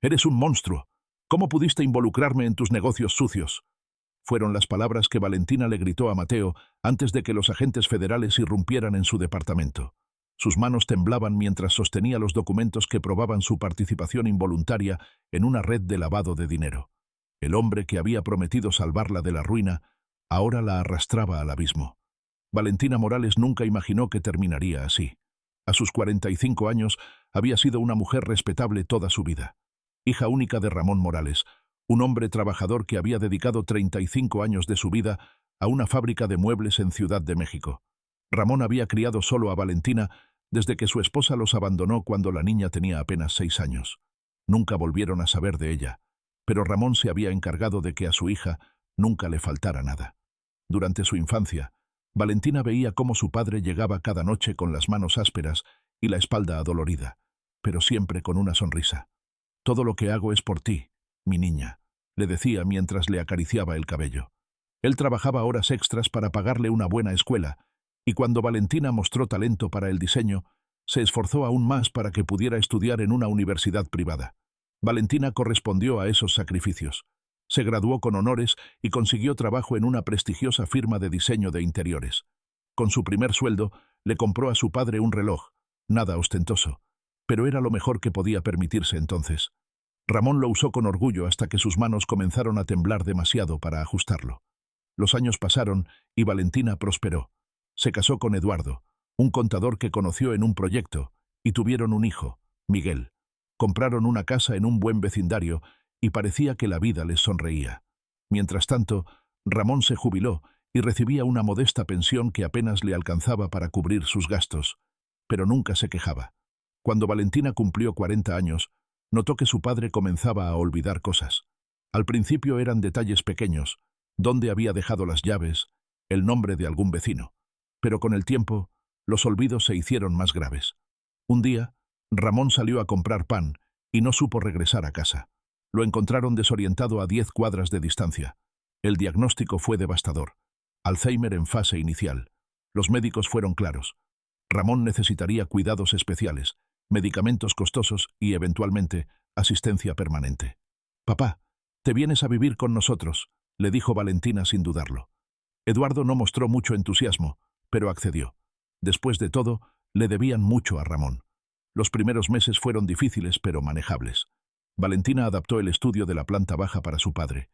Eres un monstruo. ¿Cómo pudiste involucrarme en tus negocios sucios? Fueron las palabras que Valentina le gritó a Mateo antes de que los agentes federales irrumpieran en su departamento. Sus manos temblaban mientras sostenía los documentos que probaban su participación involuntaria en una red de lavado de dinero. El hombre que había prometido salvarla de la ruina ahora la arrastraba al abismo. Valentina Morales nunca imaginó que terminaría así. A sus 45 años había sido una mujer respetable toda su vida. Hija única de Ramón Morales, un hombre trabajador que había dedicado 35 años de su vida a una fábrica de muebles en Ciudad de México. Ramón había criado solo a Valentina desde que su esposa los abandonó cuando la niña tenía apenas 6 años. Nunca volvieron a saber de ella, pero Ramón se había encargado de que a su hija nunca le faltara nada. Durante su infancia, Valentina veía cómo su padre llegaba cada noche con las manos ásperas y la espalda adolorida, pero siempre con una sonrisa. «Todo lo que hago es por ti, mi niña», le decía mientras le acariciaba el cabello. Él trabajaba horas extras para pagarle una buena escuela, y cuando Valentina mostró talento para el diseño, se esforzó aún más para que pudiera estudiar en una universidad privada. Valentina correspondió a esos sacrificios. Se graduó con honores y consiguió trabajo en una prestigiosa firma de diseño de interiores. Con su primer sueldo, le compró a su padre un reloj, nada ostentoso, pero era lo mejor que podía permitirse entonces. Ramón lo usó con orgullo hasta que sus manos comenzaron a temblar demasiado para ajustarlo. Los años pasaron y Valentina prosperó. Se casó con Eduardo, un contador que conoció en un proyecto, y tuvieron un hijo, Miguel. Compraron una casa en un buen vecindario y parecía que la vida les sonreía. Mientras tanto, Ramón se jubiló y recibía una modesta pensión que apenas le alcanzaba para cubrir sus gastos, pero nunca se quejaba. Cuando Valentina cumplió 40 años, notó que su padre comenzaba a olvidar cosas. Al principio eran detalles pequeños, dónde había dejado las llaves, el nombre de algún vecino. Pero con el tiempo, los olvidos se hicieron más graves. Un día, Ramón salió a comprar pan y no supo regresar a casa. Lo encontraron desorientado a 10 cuadras de distancia. El diagnóstico fue devastador. Alzheimer en fase inicial. Los médicos fueron claros. Ramón necesitaría cuidados especiales, medicamentos costosos y, eventualmente, asistencia permanente. «Papá, te vienes a vivir con nosotros», le dijo Valentina sin dudarlo. Eduardo no mostró mucho entusiasmo, pero accedió. Después de todo, le debían mucho a Ramón. Los primeros meses fueron difíciles pero manejables. Valentina adaptó el estudio de la planta baja para su padre,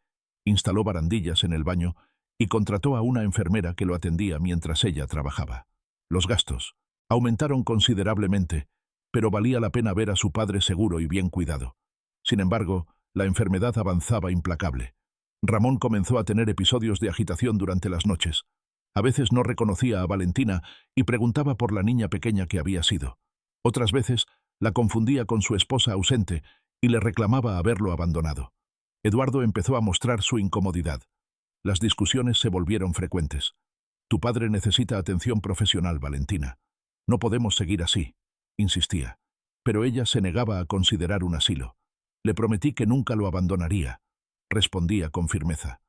instaló barandillas en el baño y contrató a una enfermera que lo atendía mientras ella trabajaba. Los gastos aumentaron considerablemente, pero valía la pena ver a su padre seguro y bien cuidado. Sin embargo, la enfermedad avanzaba implacable. Ramón comenzó a tener episodios de agitación durante las noches. A veces no reconocía a Valentina y preguntaba por la niña pequeña que había sido. Otras veces la confundía con su esposa ausente y le reclamaba haberlo abandonado. Eduardo empezó a mostrar su incomodidad. Las discusiones se volvieron frecuentes. «Tu padre necesita atención profesional, Valentina. No podemos seguir así», insistía. Pero ella se negaba a considerar un asilo. «Le prometí que nunca lo abandonaría», respondía con firmeza.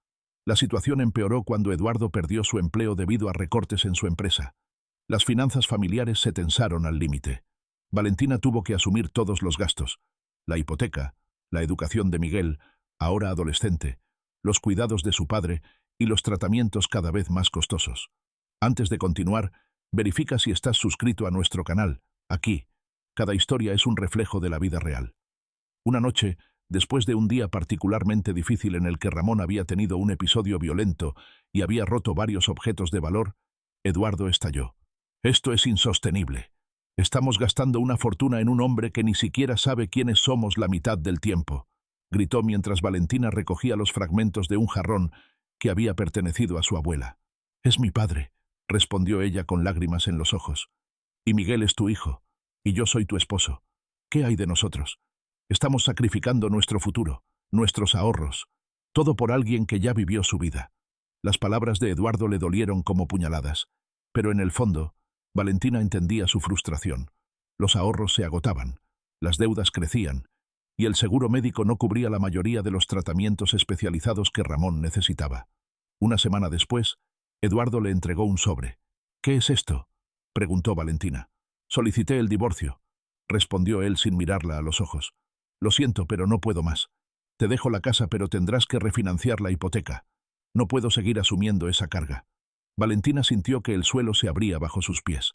La situación empeoró cuando Eduardo perdió su empleo debido a recortes en su empresa. Las finanzas familiares se tensaron al límite. Valentina tuvo que asumir todos los gastos: la hipoteca, la educación de Miguel, ahora adolescente, los cuidados de su padre y los tratamientos cada vez más costosos. Antes de continuar, verifica si estás suscrito a nuestro canal. Aquí, cada historia es un reflejo de la vida real. Una noche, después de un día particularmente difícil en el que Ramón había tenido un episodio violento y había roto varios objetos de valor, Eduardo estalló. «Esto es insostenible. Estamos gastando una fortuna en un hombre que ni siquiera sabe quiénes somos la mitad del tiempo», gritó mientras Valentina recogía los fragmentos de un jarrón que había pertenecido a su abuela. «Es mi padre», respondió ella con lágrimas en los ojos. «Y Miguel es tu hijo, y yo soy tu esposo. ¿Qué hay de nosotros? Estamos sacrificando nuestro futuro, nuestros ahorros, todo por alguien que ya vivió su vida». Las palabras de Eduardo le dolieron como puñaladas, pero en el fondo, Valentina entendía su frustración. Los ahorros se agotaban, las deudas crecían, y el seguro médico no cubría la mayoría de los tratamientos especializados que Ramón necesitaba. Una semana después, Eduardo le entregó un sobre. «¿Qué es esto?», preguntó Valentina. «Solicité el divorcio», respondió él sin mirarla a los ojos. Lo siento, pero no puedo más. Te dejo la casa, pero tendrás que refinanciar la hipoteca. No puedo seguir asumiendo esa carga. Valentina sintió que el suelo se abría bajo sus pies.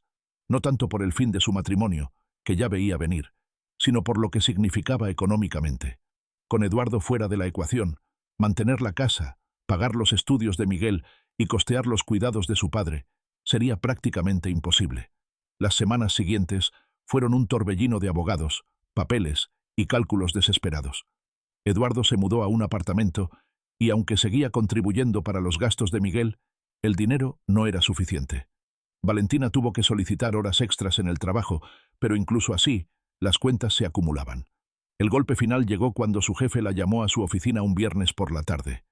No tanto por el fin de su matrimonio, que ya veía venir, sino por lo que significaba económicamente. Con Eduardo fuera de la ecuación, mantener la casa, pagar los estudios de Miguel y costear los cuidados de su padre, sería prácticamente imposible. Las semanas siguientes fueron un torbellino de abogados, papeles y cálculos desesperados. Eduardo se mudó a un apartamento y, aunque seguía contribuyendo para los gastos de Miguel, el dinero no era suficiente. Valentina tuvo que solicitar horas extras en el trabajo, pero incluso así, las cuentas se acumulaban. El golpe final llegó cuando su jefe la llamó a su oficina un viernes por la tarde.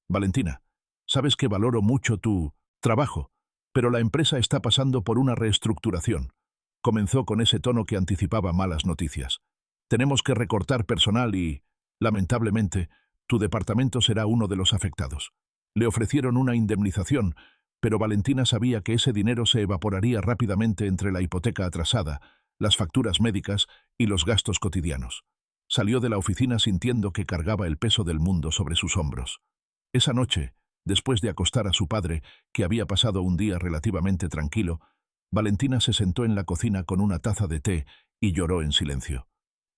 Valentina, sabes que valoro mucho tu trabajo, pero la empresa está pasando por una reestructuración. Comenzó con ese tono que anticipaba malas noticias. Tenemos que recortar personal y, lamentablemente, tu departamento será uno de los afectados. Le ofrecieron una indemnización, pero Valentina sabía que ese dinero se evaporaría rápidamente entre la hipoteca atrasada, las facturas médicas y los gastos cotidianos. Salió de la oficina sintiendo que cargaba el peso del mundo sobre sus hombros. Esa noche, después de acostar a su padre, que había pasado un día relativamente tranquilo, Valentina se sentó en la cocina con una taza de té y lloró en silencio.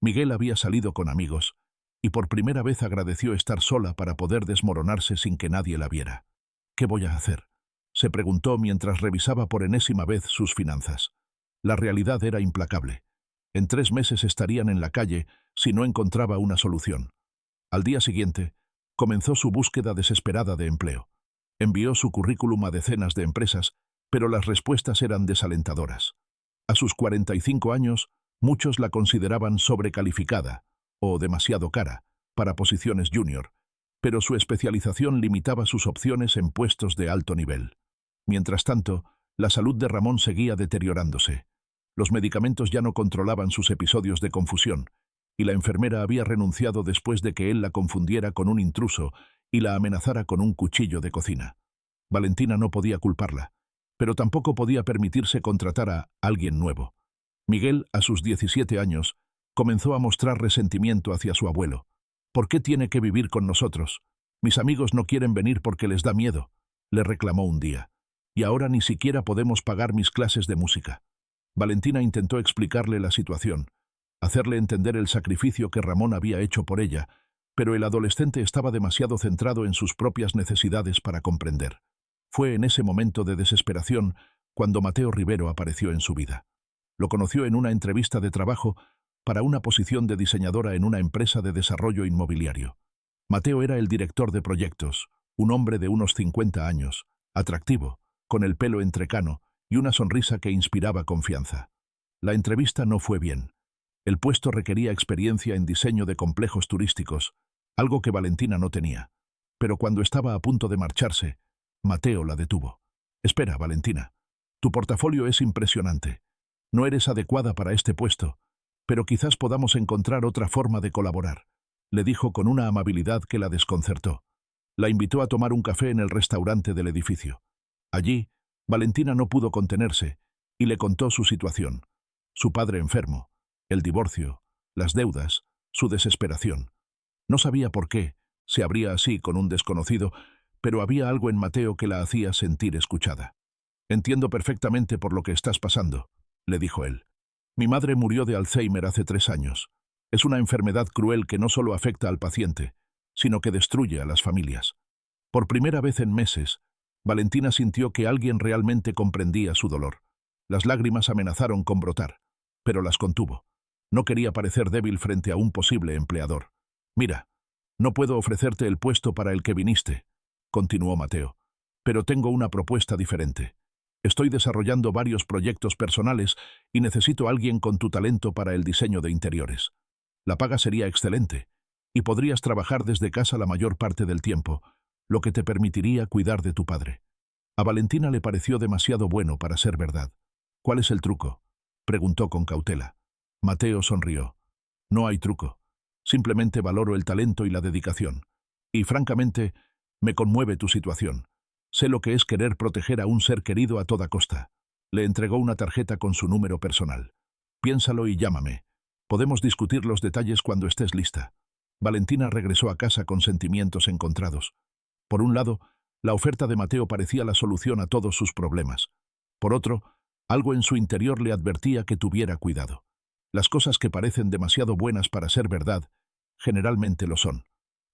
Miguel había salido con amigos, y por primera vez agradeció estar sola para poder desmoronarse sin que nadie la viera. ¿Qué voy a hacer?, se preguntó mientras revisaba por enésima vez sus finanzas. La realidad era implacable. En 3 meses estarían en la calle si no encontraba una solución. Al día siguiente, comenzó su búsqueda desesperada de empleo. Envió su currículum a decenas de empresas, pero las respuestas eran desalentadoras. A sus 45 años, muchos la consideraban sobrecalificada o demasiado cara para posiciones junior, pero su especialización limitaba sus opciones en puestos de alto nivel. Mientras tanto, la salud de Ramón seguía deteriorándose. Los medicamentos ya no controlaban sus episodios de confusión, y la enfermera había renunciado después de que él la confundiera con un intruso y la amenazara con un cuchillo de cocina. Valentina no podía culparla, pero tampoco podía permitirse contratar a alguien nuevo. Miguel, a sus 17 años, comenzó a mostrar resentimiento hacia su abuelo. «¿Por qué tiene que vivir con nosotros? Mis amigos no quieren venir porque les da miedo», le reclamó un día. «Y ahora ni siquiera podemos pagar mis clases de música». Valentina intentó explicarle la situación, hacerle entender el sacrificio que Ramón había hecho por ella, pero el adolescente estaba demasiado centrado en sus propias necesidades para comprender. Fue en ese momento de desesperación cuando Mateo Rivero apareció en su vida. Lo conoció en una entrevista de trabajo para una posición de diseñadora en una empresa de desarrollo inmobiliario. Mateo era el director de proyectos, un hombre de unos 50 años, atractivo, con el pelo entrecano y una sonrisa que inspiraba confianza. La entrevista no fue bien. El puesto requería experiencia en diseño de complejos turísticos, algo que Valentina no tenía. Pero cuando estaba a punto de marcharse, Mateo la detuvo. «Espera, Valentina. Tu portafolio es impresionante. No eres adecuada para este puesto, pero quizás podamos encontrar otra forma de colaborar», le dijo con una amabilidad que la desconcertó. La invitó a tomar un café en el restaurante del edificio. Allí, Valentina no pudo contenerse y le contó su situación. Su padre enfermo, el divorcio, las deudas, su desesperación. No sabía por qué se abría así con un desconocido, pero había algo en Mateo que la hacía sentir escuchada. «Entiendo perfectamente por lo que estás pasando», le dijo él. «Mi madre murió de Alzheimer hace 3 años. Es una enfermedad cruel que no solo afecta al paciente, sino que destruye a las familias». Por primera vez en meses, Valentina sintió que alguien realmente comprendía su dolor. Las lágrimas amenazaron con brotar, pero las contuvo. No quería parecer débil frente a un posible empleador. «Mira, no puedo ofrecerte el puesto para el que viniste», continuó Mateo, «pero tengo una propuesta diferente. Estoy desarrollando varios proyectos personales y necesito a alguien con tu talento para el diseño de interiores. La paga sería excelente, y podrías trabajar desde casa la mayor parte del tiempo, lo que te permitiría cuidar de tu padre». A Valentina le pareció demasiado bueno para ser verdad. «¿Cuál es el truco?», preguntó con cautela. Mateo sonrió. «No hay truco. Simplemente valoro el talento y la dedicación. Y, francamente, me conmueve tu situación. Sé lo que es querer proteger a un ser querido a toda costa». Le entregó una tarjeta con su número personal. «Piénsalo y llámame. Podemos discutir los detalles cuando estés lista. Valentina regresó a casa con sentimientos encontrados. Por un lado, la oferta de Mateo parecía la solución a todos sus problemas. Por otro, algo en su interior le advertía que tuviera cuidado. Las cosas que parecen demasiado buenas para ser verdad, generalmente lo son.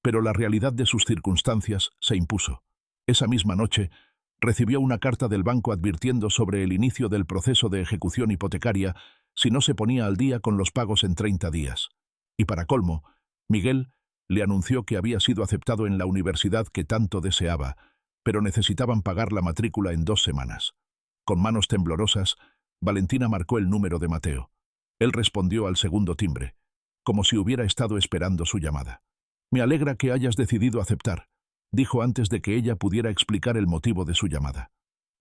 Pero la realidad de sus circunstancias se impuso. Esa misma noche, recibió una carta del banco advirtiendo sobre el inicio del proceso de ejecución hipotecaria si no se ponía al día con los pagos en 30 días. Y para colmo, Miguel le anunció que había sido aceptado en la universidad que tanto deseaba, pero necesitaban pagar la matrícula en 2 semanas. Con manos temblorosas, Valentina marcó el número de Mateo. Él respondió al segundo timbre, como si hubiera estado esperando su llamada. «Me alegra que hayas decidido aceptar», dijo antes de que ella pudiera explicar el motivo de su llamada.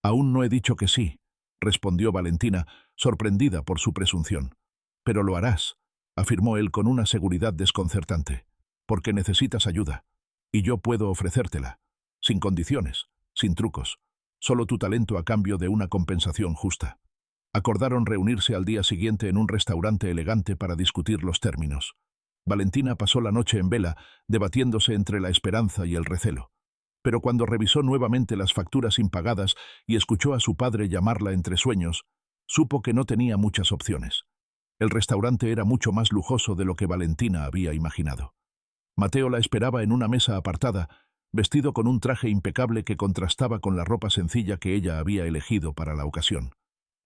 «Aún no he dicho que sí», respondió Valentina, sorprendida por su presunción. «Pero lo harás», afirmó él con una seguridad desconcertante, «porque necesitas ayuda, y yo puedo ofrecértela, sin condiciones, sin trucos, solo tu talento a cambio de una compensación justa». Acordaron reunirse al día siguiente en un restaurante elegante para discutir los términos. Valentina pasó la noche en vela, debatiéndose entre la esperanza y el recelo. Pero cuando revisó nuevamente las facturas impagadas y escuchó a su padre llamarla entre sueños, supo que no tenía muchas opciones. El restaurante era mucho más lujoso de lo que Valentina había imaginado. Mateo la esperaba en una mesa apartada, vestido con un traje impecable que contrastaba con la ropa sencilla que ella había elegido para la ocasión.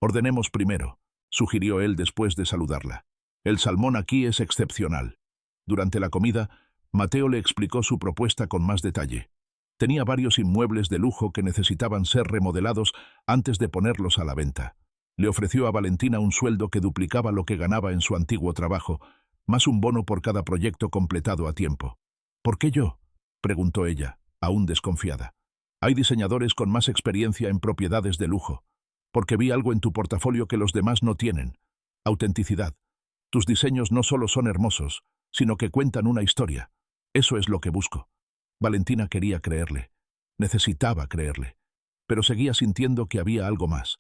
«Ordenemos primero», sugirió él después de saludarla. «El salmón aquí es excepcional». Durante la comida, Mateo le explicó su propuesta con más detalle. Tenía varios inmuebles de lujo que necesitaban ser remodelados antes de ponerlos a la venta. Le ofreció a Valentina un sueldo que duplicaba lo que ganaba en su antiguo trabajo, más un bono por cada proyecto completado a tiempo. «¿Por qué yo?», preguntó ella, aún desconfiada. «Hay diseñadores con más experiencia en propiedades de lujo. Porque vi algo en tu portafolio que los demás no tienen. Autenticidad. Tus diseños no solo son hermosos, sino que cuentan una historia. Eso es lo que busco». Valentina quería creerle. Necesitaba creerle. Pero seguía sintiendo que había algo más.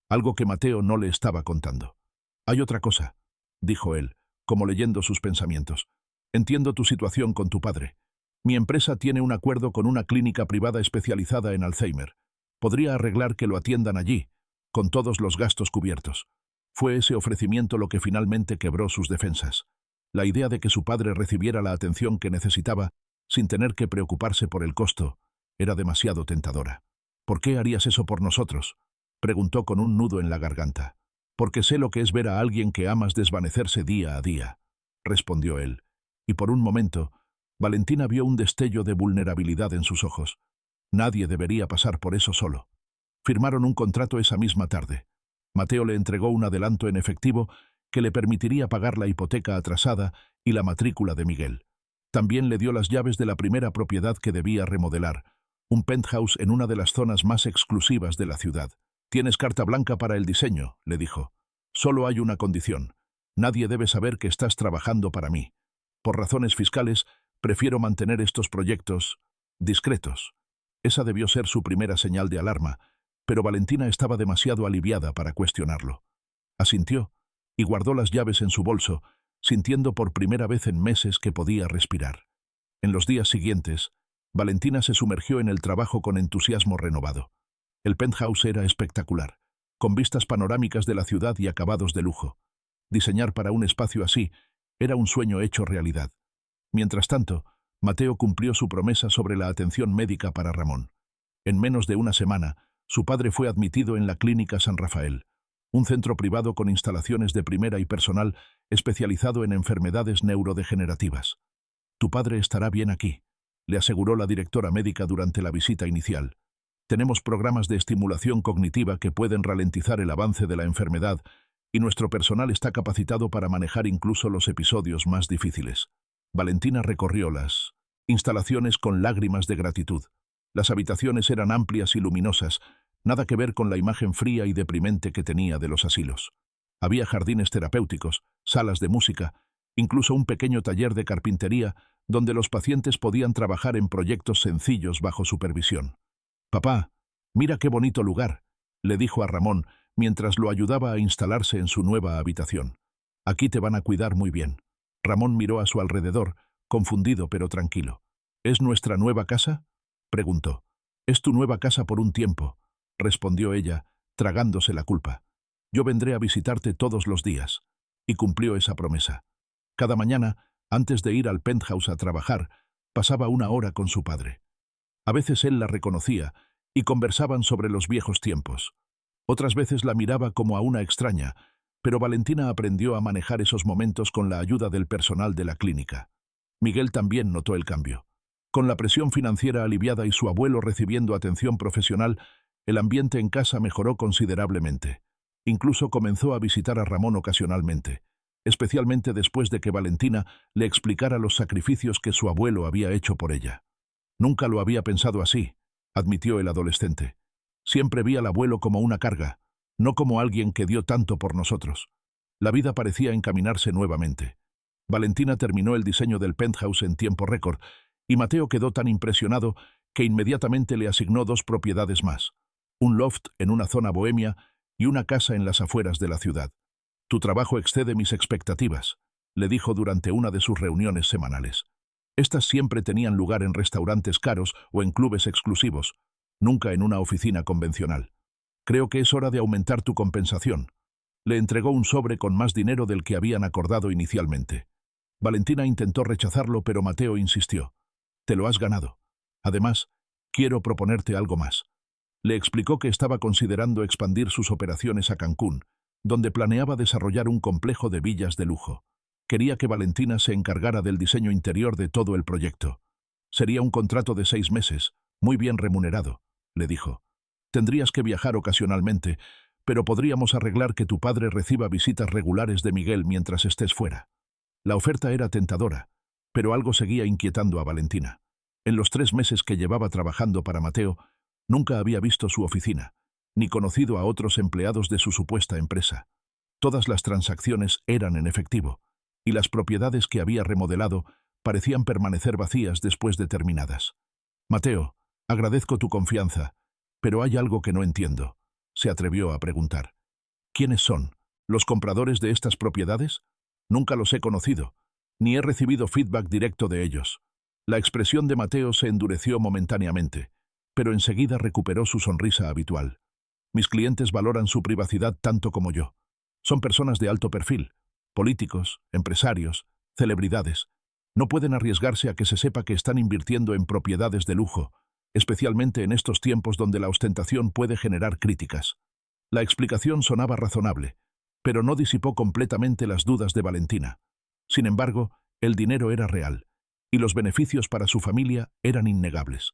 Algo que Mateo no le estaba contando. «Hay otra cosa», dijo él, como leyendo sus pensamientos. «Entiendo tu situación con tu padre. Mi empresa tiene un acuerdo con una clínica privada especializada en Alzheimer. Podría arreglar que lo atiendan allí, con todos los gastos cubiertos». Fue ese ofrecimiento lo que finalmente quebró sus defensas. La idea de que su padre recibiera la atención que necesitaba, sin tener que preocuparse por el costo, era demasiado tentadora. «¿Por qué harías eso por nosotros?», preguntó con un nudo en la garganta. «Porque sé lo que es ver a alguien que amas desvanecerse día a día», respondió él. Y por un momento, Valentina vio un destello de vulnerabilidad en sus ojos. Nadie debería pasar por eso solo. Firmaron un contrato esa misma tarde. Mateo le entregó un adelanto en efectivo que le permitiría pagar la hipoteca atrasada y la matrícula de Miguel. También le dio las llaves de la primera propiedad que debía remodelar, un penthouse en una de las zonas más exclusivas de la ciudad. «Tienes carta blanca para el diseño», le dijo. «Solo hay una condición. Nadie debe saber que estás trabajando para mí. Por razones fiscales, prefiero mantener estos proyectos discretos». Esa debió ser su primera señal de alarma, pero Valentina estaba demasiado aliviada para cuestionarlo. Asintió y guardó las llaves en su bolso, sintiendo por primera vez en meses que podía respirar. En los días siguientes, Valentina se sumergió en el trabajo con entusiasmo renovado. El penthouse era espectacular, con vistas panorámicas de la ciudad y acabados de lujo. Diseñar para un espacio así era un sueño hecho realidad. Mientras tanto, Mateo cumplió su promesa sobre la atención médica para Ramón. En menos de una semana, su padre fue admitido en la Clínica San Rafael, un centro privado con instalaciones de primera y personal especializado en enfermedades neurodegenerativas. «Tu padre estará bien aquí», le aseguró la directora médica durante la visita inicial. «Tenemos programas de estimulación cognitiva que pueden ralentizar el avance de la enfermedad y nuestro personal está capacitado para manejar incluso los episodios más difíciles». Valentina recorrió las instalaciones con lágrimas de gratitud. Las habitaciones eran amplias y luminosas, nada que ver con la imagen fría y deprimente que tenía de los asilos. Había jardines terapéuticos, salas de música, incluso un pequeño taller de carpintería donde los pacientes podían trabajar en proyectos sencillos bajo supervisión. «Papá, mira qué bonito lugar», le dijo a Ramón mientras lo ayudaba a instalarse en su nueva habitación. Aquí te van a cuidar muy bien. Ramón miró a su alrededor, confundido pero tranquilo. ¿Es nuestra nueva casa? Preguntó. Es tu nueva casa por un tiempo, respondió ella, tragándose la culpa. Yo vendré a visitarte todos los días. Y cumplió esa promesa. Cada mañana, antes de ir al penthouse a trabajar, pasaba una hora con su padre. A veces él la reconocía y conversaban sobre los viejos tiempos. Otras veces la miraba como a una extraña, pero Valentina aprendió a manejar esos momentos con la ayuda del personal de la clínica. Miguel también notó el cambio. Con la presión financiera aliviada y su abuelo recibiendo atención profesional, el ambiente en casa mejoró considerablemente. Incluso comenzó a visitar a Ramón ocasionalmente, especialmente después de que Valentina le explicara los sacrificios que su abuelo había hecho por ella. Nunca lo había pensado así, admitió el adolescente. Siempre vi al abuelo como una carga, no como alguien que dio tanto por nosotros. La vida parecía encaminarse nuevamente. Valentina terminó el diseño del penthouse en tiempo récord, y Mateo quedó tan impresionado que inmediatamente le asignó 2 propiedades más, un loft en una zona bohemia y una casa en las afueras de la ciudad. Tu trabajo excede mis expectativas, le dijo durante una de sus reuniones semanales. Estas siempre tenían lugar en restaurantes caros o en clubes exclusivos, nunca en una oficina convencional. Creo que es hora de aumentar tu compensación. Le entregó un sobre con más dinero del que habían acordado inicialmente. Valentina intentó rechazarlo, pero Mateo insistió. Te lo has ganado. Además, quiero proponerte algo más. Le explicó que estaba considerando expandir sus operaciones a Cancún, donde planeaba desarrollar un complejo de villas de lujo. Quería que Valentina se encargara del diseño interior de todo el proyecto. Sería un contrato de 6 meses, muy bien remunerado, le dijo. Tendrías que viajar ocasionalmente, pero podríamos arreglar que tu padre reciba visitas regulares de Miguel mientras estés fuera. La oferta era tentadora, pero algo seguía inquietando a Valentina. En los 3 meses que llevaba trabajando para Mateo, nunca había visto su oficina, ni conocido a otros empleados de su supuesta empresa. Todas las transacciones eran en efectivo, y las propiedades que había remodelado parecían permanecer vacías después de terminadas. Mateo, agradezco tu confianza, pero hay algo que no entiendo, se atrevió a preguntar. ¿Quiénes son? ¿Los compradores de estas propiedades? Nunca los he conocido, ni he recibido feedback directo de ellos. La expresión de Mateo se endureció momentáneamente, pero enseguida recuperó su sonrisa habitual. Mis clientes valoran su privacidad tanto como yo. Son personas de alto perfil, políticos, empresarios, celebridades. No pueden arriesgarse a que se sepa que están invirtiendo en propiedades de lujo, especialmente en estos tiempos donde la ostentación puede generar críticas. La explicación sonaba razonable, pero no disipó completamente las dudas de Valentina. Sin embargo, el dinero era real, y los beneficios para su familia eran innegables.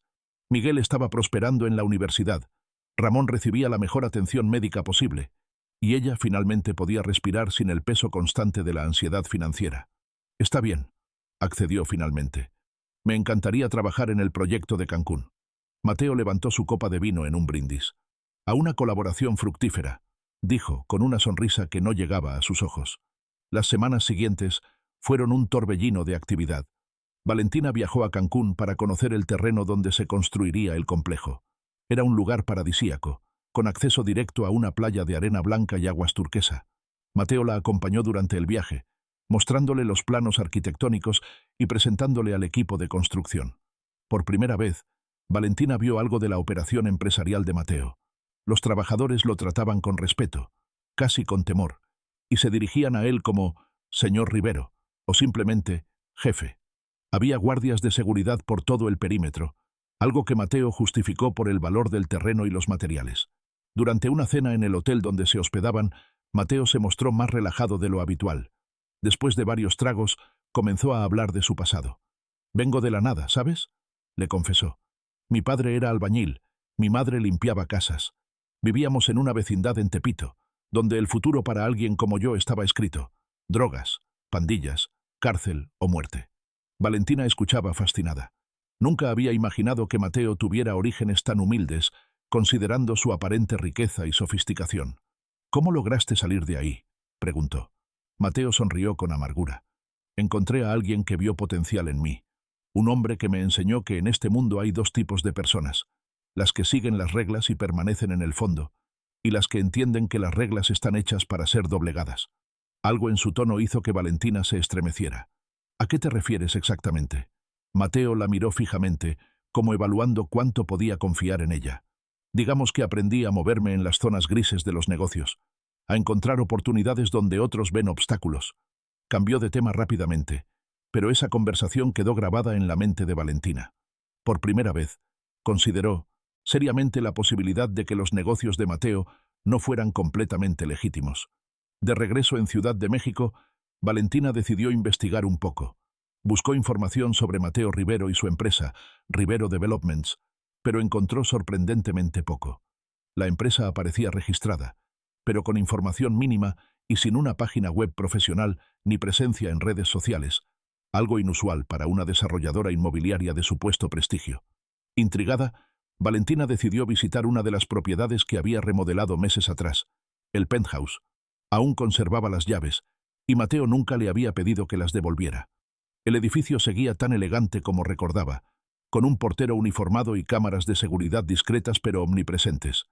Miguel estaba prosperando en la universidad, Ramón recibía la mejor atención médica posible, y ella finalmente podía respirar sin el peso constante de la ansiedad financiera. Está bien, accedió finalmente. Me encantaría trabajar en el proyecto de Cancún. Mateo levantó su copa de vino en un brindis. A una colaboración fructífera, dijo, con una sonrisa que no llegaba a sus ojos. Las semanas siguientes fueron un torbellino de actividad. Valentina viajó a Cancún para conocer el terreno donde se construiría el complejo. Era un lugar paradisíaco, con acceso directo a una playa de arena blanca y aguas turquesa. Mateo la acompañó durante el viaje, mostrándole los planos arquitectónicos y presentándole al equipo de construcción. Por primera vez, Valentina vio algo de la operación empresarial de Mateo. Los trabajadores lo trataban con respeto, casi con temor, y se dirigían a él como «Señor Rivero» o simplemente «Jefe». Había guardias de seguridad por todo el perímetro, algo que Mateo justificó por el valor del terreno y los materiales. Durante una cena en el hotel donde se hospedaban, Mateo se mostró más relajado de lo habitual. Después de varios tragos, comenzó a hablar de su pasado. «Vengo de la nada, ¿sabes?», le confesó. «Mi padre era albañil, mi madre limpiaba casas. Vivíamos en una vecindad en Tepito, donde el futuro para alguien como yo estaba escrito: drogas, pandillas, cárcel o muerte». Valentina escuchaba fascinada. Nunca había imaginado que Mateo tuviera orígenes tan humildes, considerando su aparente riqueza y sofisticación. «¿Cómo lograste salir de ahí?», preguntó. Mateo sonrió con amargura. «Encontré a alguien que vio potencial en mí. Un hombre que me enseñó que en este mundo hay 2 tipos de personas, las que siguen las reglas y permanecen en el fondo, y las que entienden que las reglas están hechas para ser doblegadas. Algo en su tono hizo que Valentina se estremeciera. ¿A qué te refieres exactamente? Mateo la miró fijamente, como evaluando cuánto podía confiar en ella. Digamos que aprendí a moverme en las zonas grises de los negocios, a encontrar oportunidades donde otros ven obstáculos. Cambió de tema rápidamente, pero esa conversación quedó grabada en la mente de Valentina. Por primera vez, consideró seriamente la posibilidad de que los negocios de Mateo no fueran completamente legítimos. De regreso en Ciudad de México, Valentina decidió investigar un poco. Buscó información sobre Mateo Rivero y su empresa, Rivero Developments, pero encontró sorprendentemente poco. La empresa aparecía registrada, pero con información mínima y sin una página web profesional ni presencia en redes sociales, algo inusual para una desarrolladora inmobiliaria de supuesto prestigio. Intrigada, Valentina decidió visitar una de las propiedades que había remodelado meses atrás, el penthouse. Aún conservaba las llaves, y Mateo nunca le había pedido que las devolviera. El edificio seguía tan elegante como recordaba, con un portero uniformado y cámaras de seguridad discretas pero omnipresentes.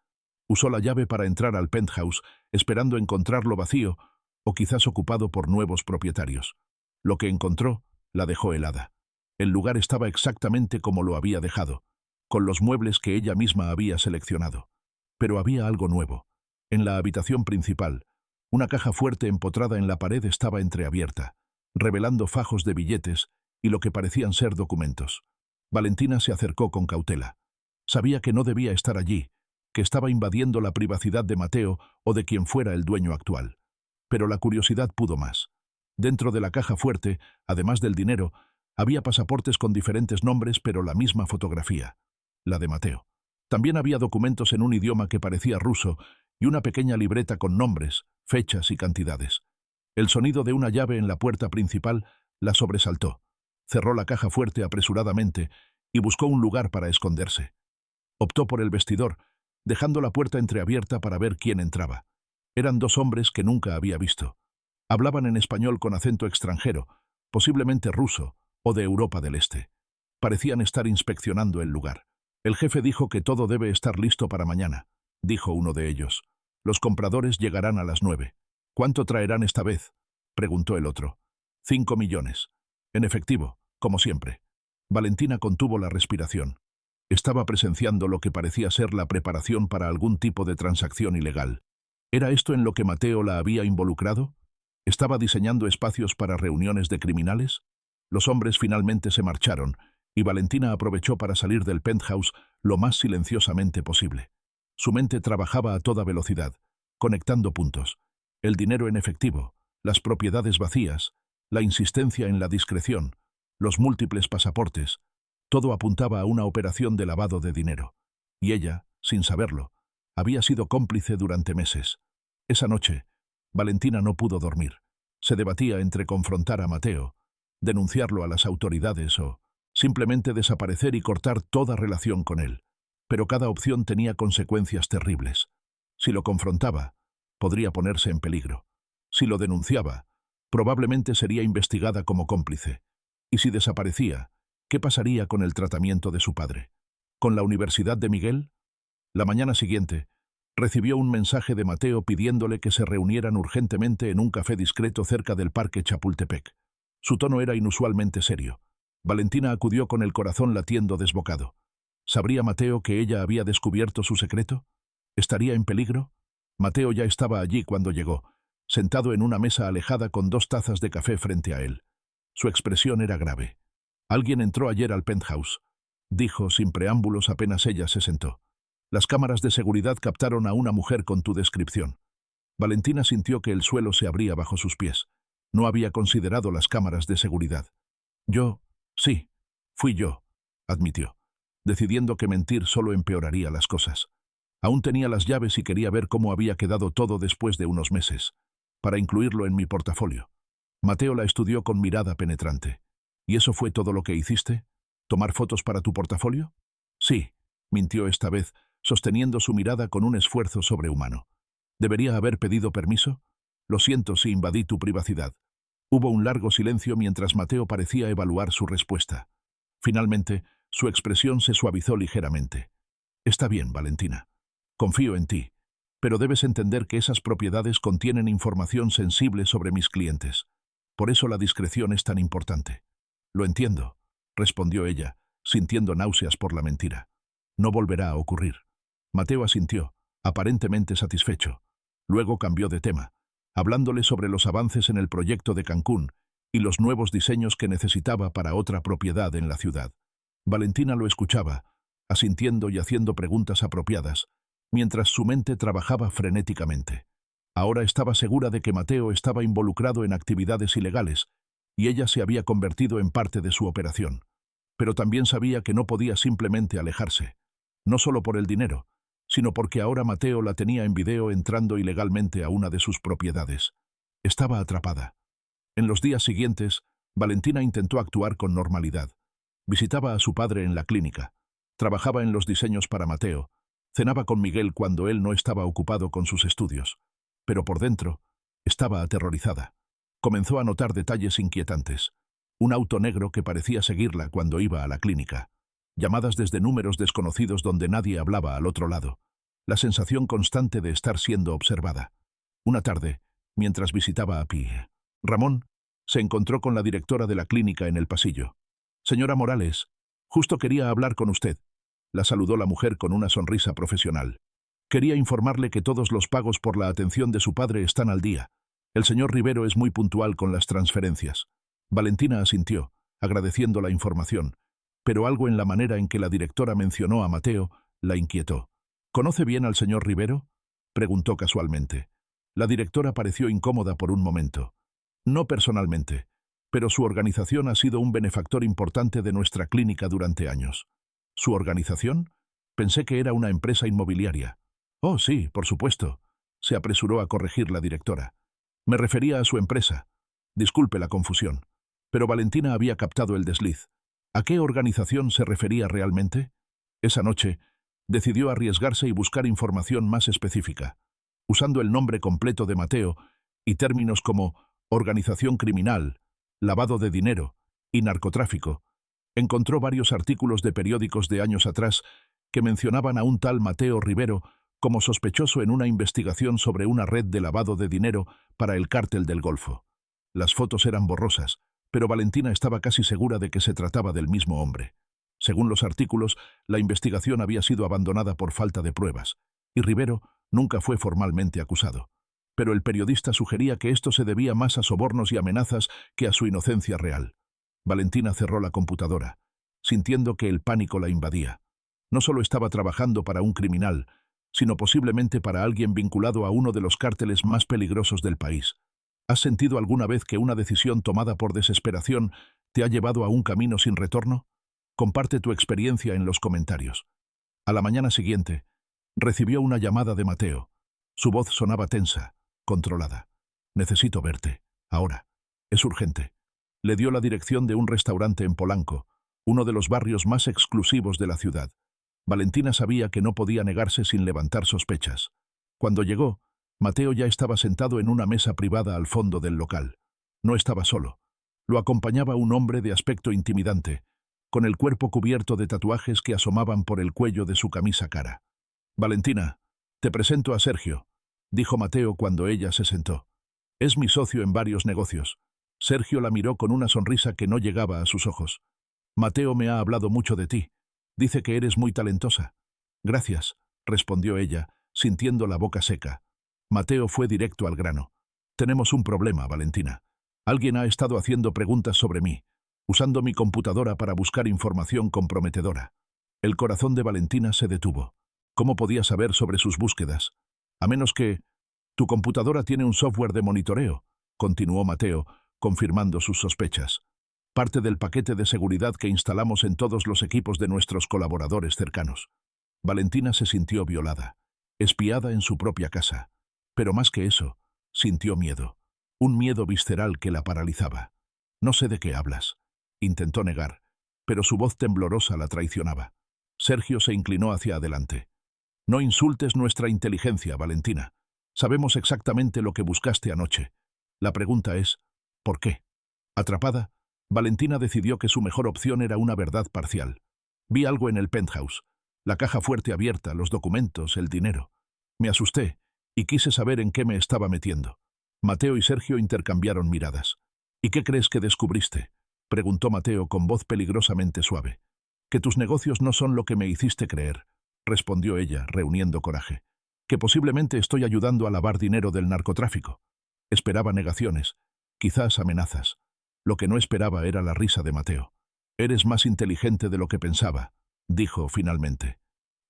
Usó la llave para entrar al penthouse, esperando encontrarlo vacío o quizás ocupado por nuevos propietarios. Lo que encontró la dejó helada. El lugar estaba exactamente como lo había dejado, con los muebles que ella misma había seleccionado. Pero había algo nuevo. En la habitación principal, una caja fuerte empotrada en la pared estaba entreabierta, revelando fajos de billetes y lo que parecían ser documentos. Valentina se acercó con cautela. Sabía que no debía estar allí, que estaba invadiendo la privacidad de Mateo o de quien fuera el dueño actual. Pero la curiosidad pudo más. Dentro de la caja fuerte, además del dinero, había pasaportes con diferentes nombres pero la misma fotografía, la de Mateo. También había documentos en un idioma que parecía ruso y una pequeña libreta con nombres, fechas y cantidades. El sonido de una llave en la puerta principal la sobresaltó. Cerró la caja fuerte apresuradamente y buscó un lugar para esconderse. Optó por el vestidor, dejando la puerta entreabierta para ver quién entraba. Eran dos hombres que nunca había visto. Hablaban en español con acento extranjero, posiblemente ruso o de Europa del Este. Parecían estar inspeccionando el lugar. El jefe dijo que todo debe estar listo para mañana, dijo uno de ellos. Los compradores llegarán a las 9. ¿Cuánto traerán esta vez?, preguntó el otro. 5 millones. En efectivo, como siempre. Valentina contuvo la respiración. Estaba presenciando lo que parecía ser la preparación para algún tipo de transacción ilegal. ¿Era esto en lo que Mateo la había involucrado? ¿Estaba diseñando espacios para reuniones de criminales? Los hombres finalmente se marcharon, y Valentina aprovechó para salir del penthouse lo más silenciosamente posible. Su mente trabajaba a toda velocidad, conectando puntos. El dinero en efectivo, las propiedades vacías, la insistencia en la discreción, los múltiples pasaportes. Todo apuntaba a una operación de lavado de dinero. Y ella, sin saberlo, había sido cómplice durante meses. Esa noche, Valentina no pudo dormir. Se debatía entre confrontar a Mateo, denunciarlo a las autoridades o simplemente desaparecer y cortar toda relación con él. Pero cada opción tenía consecuencias terribles. Si lo confrontaba, podría ponerse en peligro. Si lo denunciaba, probablemente sería investigada como cómplice. Y si desaparecía, ¿qué pasaría con el tratamiento de su padre? ¿Con la Universidad de Miguel? La mañana siguiente, recibió un mensaje de Mateo pidiéndole que se reunieran urgentemente en un café discreto cerca del Parque Chapultepec. Su tono era inusualmente serio. Valentina acudió con el corazón latiendo desbocado. ¿Sabría Mateo que ella había descubierto su secreto? ¿Estaría en peligro? Mateo ya estaba allí cuando llegó, sentado en una mesa alejada con 2 tazas de café frente a él. Su expresión era grave. «Alguien entró ayer al penthouse», dijo sin preámbulos apenas ella se sentó. «Las cámaras de seguridad captaron a una mujer con tu descripción». Valentina sintió que el suelo se abría bajo sus pies. No había considerado las cámaras de seguridad. Sí, fui yo», admitió, decidiendo que mentir solo empeoraría las cosas. Aún tenía las llaves y quería ver cómo había quedado todo después de unos meses, para incluirlo en mi portafolio. Mateo la estudió con mirada penetrante. «¿Y eso fue todo lo que hiciste? ¿Tomar fotos para tu portafolio?» «Sí», mintió esta vez, sosteniendo su mirada con un esfuerzo sobrehumano. «¿Debería haber pedido permiso? Lo siento si invadí tu privacidad». Hubo un largo silencio mientras Mateo parecía evaluar su respuesta. Finalmente, su expresión se suavizó ligeramente. «Está bien, Valentina. Confío en ti. Pero debes entender que esas propiedades contienen información sensible sobre mis clientes. Por eso la discreción es tan importante. Lo entiendo, respondió ella, sintiendo náuseas por la mentira. No volverá a ocurrir. Mateo asintió, aparentemente satisfecho. Luego cambió de tema, hablándole sobre los avances en el proyecto de Cancún y los nuevos diseños que necesitaba para otra propiedad en la ciudad. Valentina lo escuchaba, asintiendo y haciendo preguntas apropiadas, mientras su mente trabajaba frenéticamente. Ahora estaba segura de que Mateo estaba involucrado en actividades ilegales, y ella se había convertido en parte de su operación. Pero también sabía que no podía simplemente alejarse, no solo por el dinero, sino porque ahora Mateo la tenía en video entrando ilegalmente a una de sus propiedades. Estaba atrapada. En los días siguientes, Valentina intentó actuar con normalidad. Visitaba a su padre en la clínica, trabajaba en los diseños para Mateo, cenaba con Miguel cuando él no estaba ocupado con sus estudios. Pero por dentro, estaba aterrorizada. Comenzó a notar detalles inquietantes. Un auto negro que parecía seguirla cuando iba a la clínica. Llamadas desde números desconocidos donde nadie hablaba al otro lado. La sensación constante de estar siendo observada. Una tarde, mientras visitaba a Ramón se encontró con la directora de la clínica en el pasillo. «Señora Morales, justo quería hablar con usted», la saludó la mujer con una sonrisa profesional. «Quería informarle que todos los pagos por la atención de su padre están al día. El señor Rivero es muy puntual con las transferencias». Valentina asintió, agradeciendo la información, pero algo en la manera en que la directora mencionó a Mateo la inquietó. «¿Conoce bien al señor Rivero?», preguntó casualmente. La directora pareció incómoda por un momento. «No personalmente, pero su organización ha sido un benefactor importante de nuestra clínica durante años». «¿Su organización? Pensé que era una empresa inmobiliaria». «Oh, sí, por supuesto», se apresuró a corregir la directora. «Me refería a su empresa. Disculpe la confusión». Pero Valentina había captado el desliz. ¿A qué organización se refería realmente? Esa noche, decidió arriesgarse y buscar información más específica. Usando el nombre completo de Mateo y términos como organización criminal, lavado de dinero y narcotráfico, encontró varios artículos de periódicos de años atrás que mencionaban a un tal Mateo Rivero como sospechoso en una investigación sobre una red de lavado de dinero para el cártel del Golfo. Las fotos eran borrosas, pero Valentina estaba casi segura de que se trataba del mismo hombre. Según los artículos, la investigación había sido abandonada por falta de pruebas, y Rivero nunca fue formalmente acusado. Pero el periodista sugería que esto se debía más a sobornos y amenazas que a su inocencia real. Valentina cerró la computadora, sintiendo que el pánico la invadía. No solo estaba trabajando para un criminal, sino posiblemente para alguien vinculado a uno de los cárteles más peligrosos del país. ¿Has sentido alguna vez que una decisión tomada por desesperación te ha llevado a un camino sin retorno? Comparte tu experiencia en los comentarios. A la mañana siguiente, recibió una llamada de Mateo. Su voz sonaba tensa, controlada. «Necesito verte, ahora. Es urgente». Le dio la dirección de un restaurante en Polanco, uno de los barrios más exclusivos de la ciudad. Valentina sabía que no podía negarse sin levantar sospechas. Cuando llegó, Mateo ya estaba sentado en una mesa privada al fondo del local. No estaba solo. Lo acompañaba un hombre de aspecto intimidante, con el cuerpo cubierto de tatuajes que asomaban por el cuello de su camisa cara. «Valentina, te presento a Sergio», dijo Mateo cuando ella se sentó. «Es mi socio en varios negocios». Sergio la miró con una sonrisa que no llegaba a sus ojos. «Mateo me ha hablado mucho de ti. Dice que eres muy talentosa». «Gracias», respondió ella, sintiendo la boca seca. Mateo fue directo al grano. «Tenemos un problema, Valentina. Alguien ha estado haciendo preguntas sobre mí, usando mi computadora para buscar información comprometedora». El corazón de Valentina se detuvo. ¿Cómo podía saber sobre sus búsquedas? A menos que... «Tu computadora tiene un software de monitoreo», continuó Mateo, confirmando sus sospechas. «Parte del paquete de seguridad que instalamos en todos los equipos de nuestros colaboradores cercanos». Valentina se sintió violada, espiada en su propia casa. Pero más que eso, sintió miedo. Un miedo visceral que la paralizaba. «No sé de qué hablas», intentó negar, pero su voz temblorosa la traicionaba. Sergio se inclinó hacia adelante. «No insultes nuestra inteligencia, Valentina. Sabemos exactamente lo que buscaste anoche. La pregunta es, ¿por qué?». Atrapada, Valentina decidió que su mejor opción era una verdad parcial. «Vi algo en el penthouse. La caja fuerte abierta, los documentos, el dinero. Me asusté y quise saber en qué me estaba metiendo. Mateo y Sergio intercambiaron miradas. ¿Y qué crees que descubriste?, preguntó Mateo con voz peligrosamente suave. Que tus negocios no son lo que me hiciste creer, respondió ella, reuniendo coraje. Que posiblemente estoy ayudando a lavar dinero del narcotráfico. Esperaba negaciones, quizás amenazas. Lo que no esperaba era la risa de Mateo. Eres más inteligente de lo que pensaba, dijo finalmente.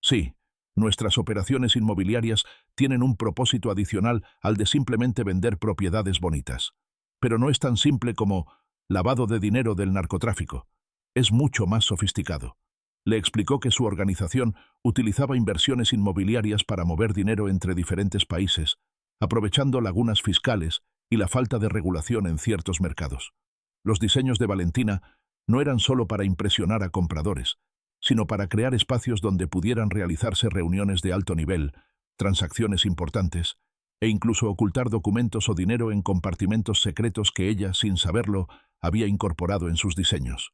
Sí, nuestras operaciones inmobiliarias tienen un propósito adicional al de simplemente vender propiedades bonitas. Pero no es tan simple como lavado de dinero del narcotráfico. Es mucho más sofisticado. Le explicó que su organización utilizaba inversiones inmobiliarias para mover dinero entre diferentes países, aprovechando lagunas fiscales y la falta de regulación en ciertos mercados. Los diseños de Valentina no eran solo para impresionar a compradores, sino para crear espacios donde pudieran realizarse reuniones de alto nivel, transacciones importantes, e incluso ocultar documentos o dinero en compartimentos secretos que ella, sin saberlo, había incorporado en sus diseños.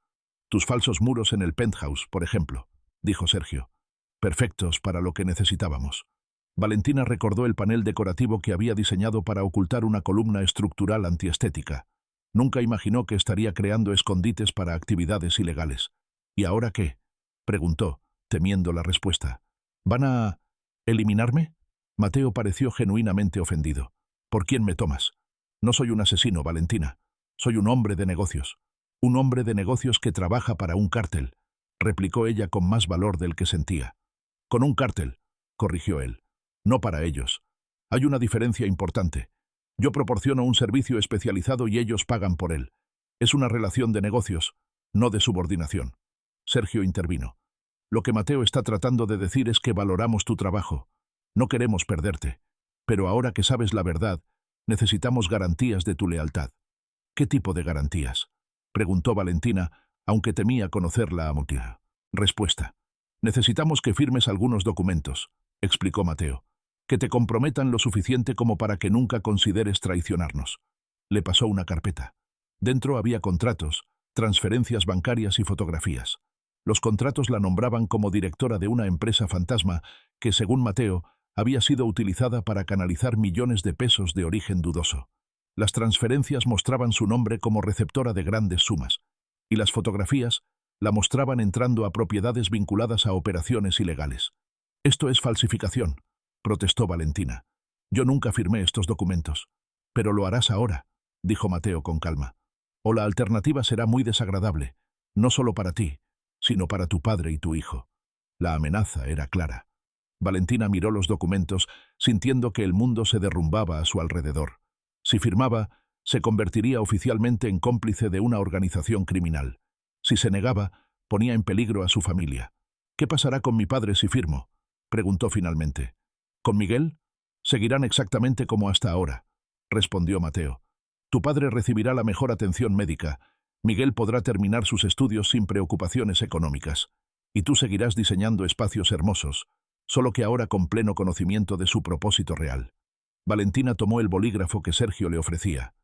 Tus falsos muros en el penthouse, por ejemplo, dijo Sergio. Perfectos para lo que necesitábamos. Valentina recordó el panel decorativo que había diseñado para ocultar una columna estructural antiestética. Nunca imaginó que estaría creando escondites para actividades ilegales. ¿Y ahora qué?, preguntó, temiendo la respuesta. ¿Van a eliminarme? Mateo pareció genuinamente ofendido. ¿Por quién me tomas? No soy un asesino, Valentina. Soy un hombre de negocios. Un hombre de negocios que trabaja para un cártel, replicó ella con más valor del que sentía. Con un cártel, corrigió él. No para ellos. Hay una diferencia importante. Yo proporciono un servicio especializado y ellos pagan por él. Es una relación de negocios, no de subordinación. Sergio intervino. Lo que Mateo está tratando de decir es que valoramos tu trabajo. No queremos perderte. Pero ahora que sabes la verdad, necesitamos garantías de tu lealtad. ¿Qué tipo de garantías?, preguntó Valentina, aunque temía conocer la amutía. Respuesta. Necesitamos que firmes algunos documentos, explicó Mateo, que te comprometan lo suficiente como para que nunca consideres traicionarnos. Le pasó una carpeta. Dentro había contratos, transferencias bancarias y fotografías. Los contratos la nombraban como directora de una empresa fantasma que, según Mateo, había sido utilizada para canalizar millones de pesos de origen dudoso. Las transferencias mostraban su nombre como receptora de grandes sumas, y las fotografías la mostraban entrando a propiedades vinculadas a operaciones ilegales. «Esto es falsificación», protestó Valentina. «Yo nunca firmé estos documentos». «Pero lo harás ahora», dijo Mateo con calma. «O la alternativa será muy desagradable, no solo para ti, sino para tu padre y tu hijo». La amenaza era clara. Valentina miró los documentos, sintiendo que el mundo se derrumbaba a su alrededor. Si firmaba, se convertiría oficialmente en cómplice de una organización criminal. Si se negaba, ponía en peligro a su familia. «¿Qué pasará con mi padre si firmo?», preguntó finalmente. «¿Con Miguel? Seguirán exactamente como hasta ahora», respondió Mateo. «Tu padre recibirá la mejor atención médica. Miguel podrá terminar sus estudios sin preocupaciones económicas. Y tú seguirás diseñando espacios hermosos, solo que ahora con pleno conocimiento de su propósito real». Valentina tomó el bolígrafo que Sergio le ofrecía.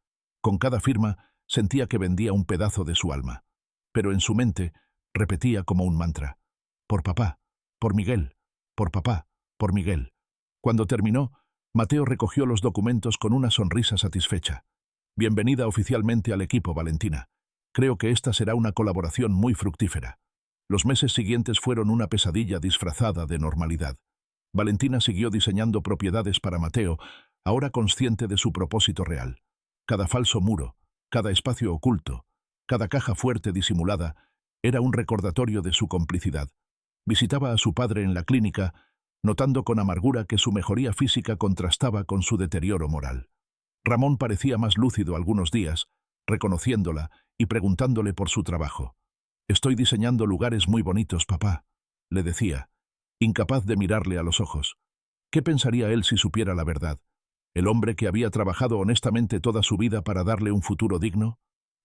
Con cada firma sentía que vendía un pedazo de su alma. Pero en su mente repetía como un mantra: «Por papá, por Miguel, por papá, por Miguel». Cuando terminó, Mateo recogió los documentos con una sonrisa satisfecha. «Bienvenida oficialmente al equipo, Valentina. Creo que esta será una colaboración muy fructífera». Los meses siguientes fueron una pesadilla disfrazada de normalidad. Valentina siguió diseñando propiedades para Mateo, ahora consciente de su propósito real. Cada falso muro, cada espacio oculto, cada caja fuerte disimulada, era un recordatorio de su complicidad. Visitaba a su padre en la clínica, notando con amargura que su mejoría física contrastaba con su deterioro moral. Ramón parecía más lúcido algunos días, reconociéndola y preguntándole por su trabajo. «Estoy diseñando lugares muy bonitos, papá», le decía, incapaz de mirarle a los ojos. ¿Qué pensaría él si supiera la verdad? ¿El hombre que había trabajado honestamente toda su vida para darle un futuro digno?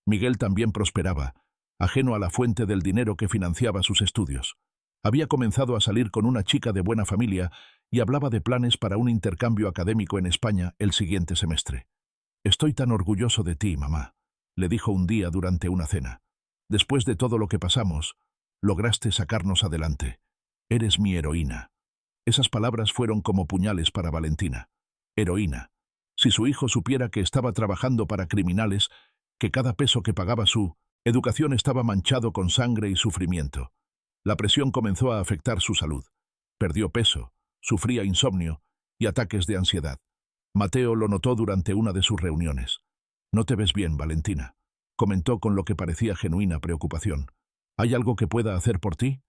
Miguel también prosperaba, ajeno a la fuente del dinero que financiaba sus estudios. Había comenzado a salir con una chica de buena familia y hablaba de planes para un intercambio académico en España el siguiente semestre. «Estoy tan orgulloso de ti, mamá», le dijo un día durante una cena. «Después de todo lo que pasamos, lograste sacarnos adelante. Eres mi heroína». Esas palabras fueron como puñales para Valentina. Heroína. Si su hijo supiera que estaba trabajando para criminales, que cada peso que pagaba su educación estaba manchado con sangre y sufrimiento. La presión comenzó a afectar su salud. Perdió peso, sufría insomnio y ataques de ansiedad. Mateo lo notó durante una de sus reuniones. «No te ves bien, Valentina», comentó con lo que parecía genuina preocupación. «¿Hay algo que pueda hacer por ti?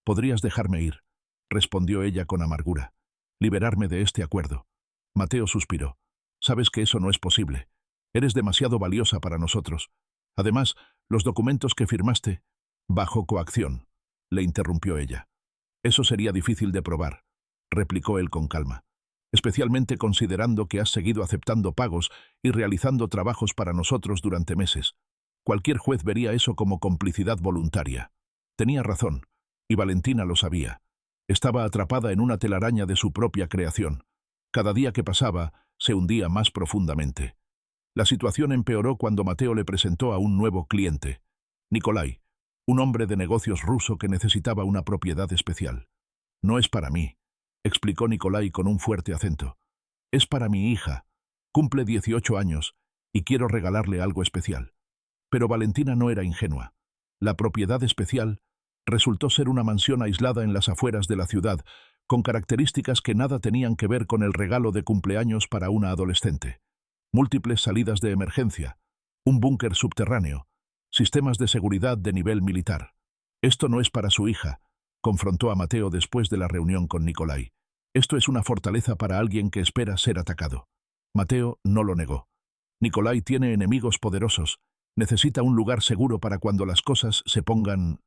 Podrías dejarme ir», respondió ella con amargura. «Liberarme de este acuerdo». Mateo suspiró. «Sabes que eso no es posible. Eres demasiado valiosa para nosotros. Además, los documentos que firmaste, bajo coacción», le interrumpió ella. «Eso sería difícil de probar», replicó él con calma, «especialmente considerando que has seguido aceptando pagos y realizando trabajos para nosotros durante meses. Cualquier juez vería eso como complicidad voluntaria». Tenía razón, y Valentina lo sabía. Estaba atrapada en una telaraña de su propia creación. Cada día que pasaba, se hundía más profundamente. La situación empeoró cuando Mateo le presentó a un nuevo cliente, Nikolai, un hombre de negocios ruso que necesitaba una propiedad especial. «No es para mí», explicó Nikolai con un fuerte acento. «Es para mi hija. Cumple 18 años y quiero regalarle algo especial». Pero Valentina no era ingenua. La propiedad especial resultó ser una mansión aislada en las afueras de la ciudad, con características que nada tenían que ver con el regalo de cumpleaños para una adolescente. Múltiples salidas de emergencia, un búnker subterráneo, sistemas de seguridad de nivel militar. «Esto no es para su hija», confrontó a Mateo después de la reunión con Nikolai. «Esto es una fortaleza para alguien que espera ser atacado». Mateo no lo negó. «Nikolai tiene enemigos poderosos. Necesita un lugar seguro para cuando las cosas se pongan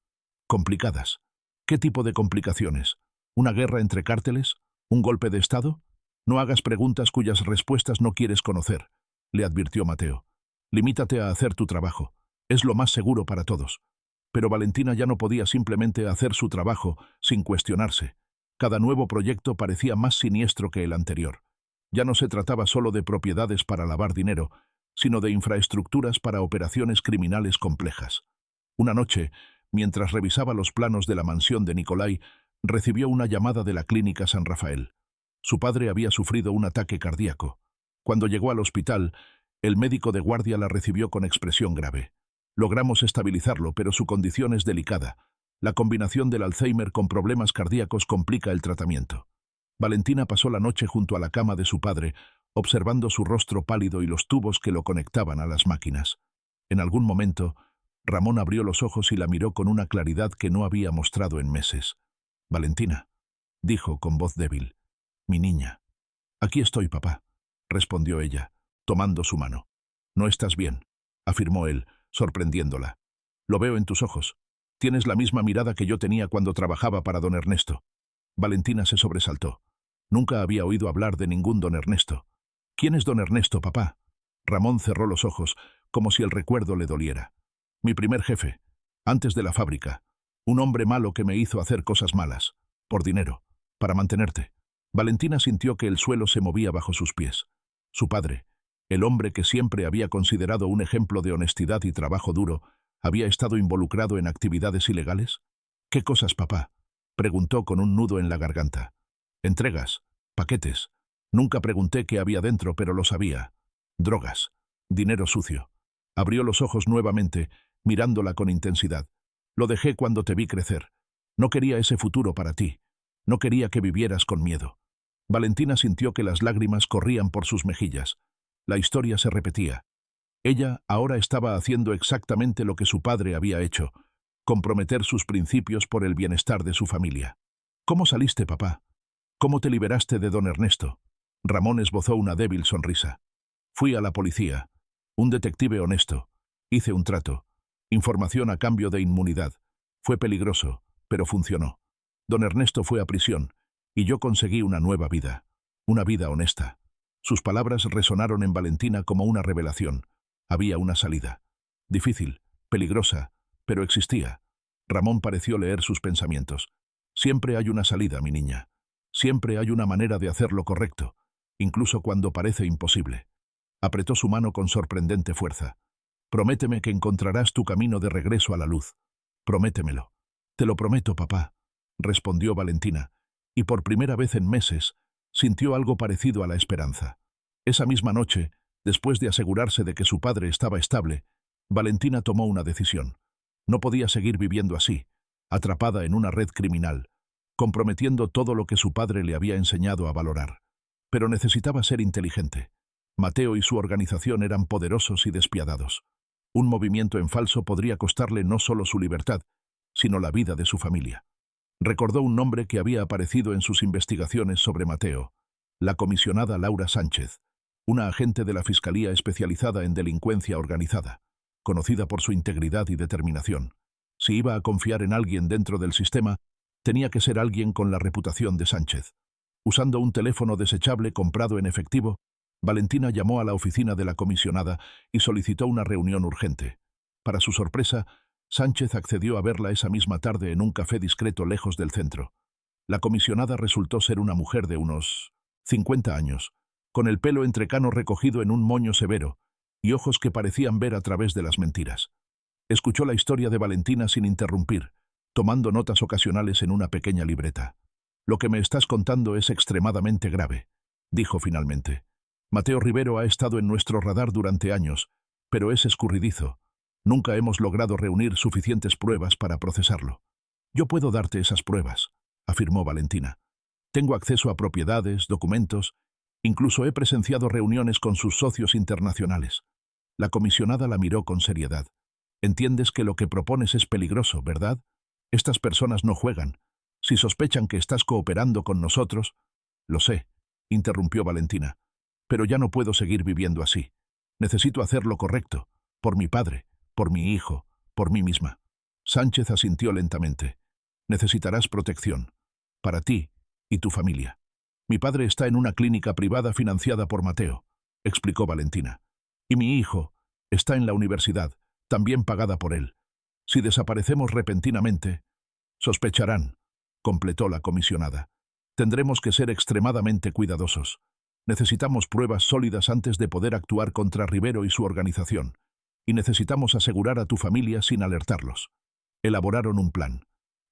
complicadas». «¿Qué tipo de complicaciones? ¿Una guerra entre cárteles? ¿Un golpe de Estado? No hagas preguntas cuyas respuestas no quieres conocer», le advirtió Mateo. «Limítate a hacer tu trabajo. Es lo más seguro para todos». Pero Valentina ya no podía simplemente hacer su trabajo sin cuestionarse. Cada nuevo proyecto parecía más siniestro que el anterior. Ya no se trataba solo de propiedades para lavar dinero, sino de infraestructuras para operaciones criminales complejas. Una noche, mientras revisaba los planos de la mansión de Nikolai, recibió una llamada de la clínica San Rafael. Su padre había sufrido un ataque cardíaco. Cuando llegó al hospital, el médico de guardia la recibió con expresión grave. «Logramos estabilizarlo, pero su condición es delicada. La combinación del Alzheimer con problemas cardíacos complica el tratamiento». Valentina pasó la noche junto a la cama de su padre, observando su rostro pálido y los tubos que lo conectaban a las máquinas. En algún momento, Ramón abrió los ojos y la miró con una claridad que no había mostrado en meses. «Valentina», dijo con voz débil. «Mi niña». «Aquí estoy, papá», respondió ella, tomando su mano. «No estás bien», afirmó él, sorprendiéndola. «Lo veo en tus ojos. Tienes la misma mirada que yo tenía cuando trabajaba para don Ernesto». Valentina se sobresaltó. Nunca había oído hablar de ningún don Ernesto. «¿Quién es don Ernesto, papá?». Ramón cerró los ojos, como si el recuerdo le doliera. «Mi primer jefe, antes de la fábrica. Un hombre malo que me hizo hacer cosas malas. Por dinero. Para mantenerte». Valentina sintió que el suelo se movía bajo sus pies. Su padre, el hombre que siempre había considerado un ejemplo de honestidad y trabajo duro, ¿había estado involucrado en actividades ilegales? «¿Qué cosas, papá?», preguntó con un nudo en la garganta. «Entregas, paquetes. Nunca pregunté qué había dentro, pero lo sabía. Drogas, dinero sucio». Abrió los ojos nuevamente, mirándola con intensidad. «Lo dejé cuando te vi crecer. No quería ese futuro para ti. No quería que vivieras con miedo». Valentina sintió que las lágrimas corrían por sus mejillas. La historia se repetía. Ella ahora estaba haciendo exactamente lo que su padre había hecho, comprometer sus principios por el bienestar de su familia. «¿Cómo saliste, papá? ¿Cómo te liberaste de don Ernesto?». Ramón esbozó una débil sonrisa. «Fui a la policía. Un detective honesto. Hice un trato. Información a cambio de inmunidad. Fue peligroso, pero funcionó. Don Ernesto fue a prisión, y yo conseguí una nueva vida. Una vida honesta». Sus palabras resonaron en Valentina como una revelación. Había una salida. Difícil, peligrosa, pero existía. Ramón pareció leer sus pensamientos. «Siempre hay una salida, mi niña. Siempre hay una manera de hacer lo correcto, incluso cuando parece imposible». Apretó su mano con sorprendente fuerza. «Prométeme que encontrarás tu camino de regreso a la luz. Prométemelo». «Te lo prometo, papá», respondió Valentina, y por primera vez en meses sintió algo parecido a la esperanza. Esa misma noche, después de asegurarse de que su padre estaba estable, Valentina tomó una decisión. No podía seguir viviendo así, atrapada en una red criminal, comprometiendo todo lo que su padre le había enseñado a valorar. Pero necesitaba ser inteligente. Mateo y su organización eran poderosos y despiadados. Un movimiento en falso podría costarle no solo su libertad, sino la vida de su familia. Recordó un nombre que había aparecido en sus investigaciones sobre Mateo: la comisionada Laura Sánchez, una agente de la Fiscalía especializada en delincuencia organizada, conocida por su integridad y determinación. Si iba a confiar en alguien dentro del sistema, tenía que ser alguien con la reputación de Sánchez. Usando un teléfono desechable comprado en efectivo, Valentina llamó a la oficina de la comisionada y solicitó una reunión urgente. Para su sorpresa, Sánchez accedió a verla esa misma tarde en un café discreto lejos del centro. La comisionada resultó ser una mujer de unos 50 años, con el pelo entrecano recogido en un moño severo y ojos que parecían ver a través de las mentiras. Escuchó la historia de Valentina sin interrumpir, tomando notas ocasionales en una pequeña libreta. «Lo que me estás contando es extremadamente grave», dijo finalmente. «Mateo Rivero ha estado en nuestro radar durante años, pero es escurridizo. Nunca hemos logrado reunir suficientes pruebas para procesarlo». «Yo puedo darte esas pruebas», afirmó Valentina. «Tengo acceso a propiedades, documentos, incluso he presenciado reuniones con sus socios internacionales». La comisionada la miró con seriedad. «Entiendes que lo que propones es peligroso, ¿verdad? Estas personas no juegan. Si sospechan que estás cooperando con nosotros...» «Lo sé», interrumpió Valentina, «pero ya no puedo seguir viviendo así. Necesito hacer lo correcto, por mi padre, por mi hijo, por mí misma». Sánchez asintió lentamente. «Necesitarás protección. Para ti y tu familia. Mi padre está en una clínica privada financiada por Mateo», explicó Valentina. «Y mi hijo está en la universidad, también pagada por él. Si desaparecemos repentinamente, sospecharán», completó la comisionada. «Tendremos que ser extremadamente cuidadosos. Necesitamos pruebas sólidas antes de poder actuar contra Rivero y su organización. Y necesitamos asegurar a tu familia sin alertarlos». Elaboraron un plan.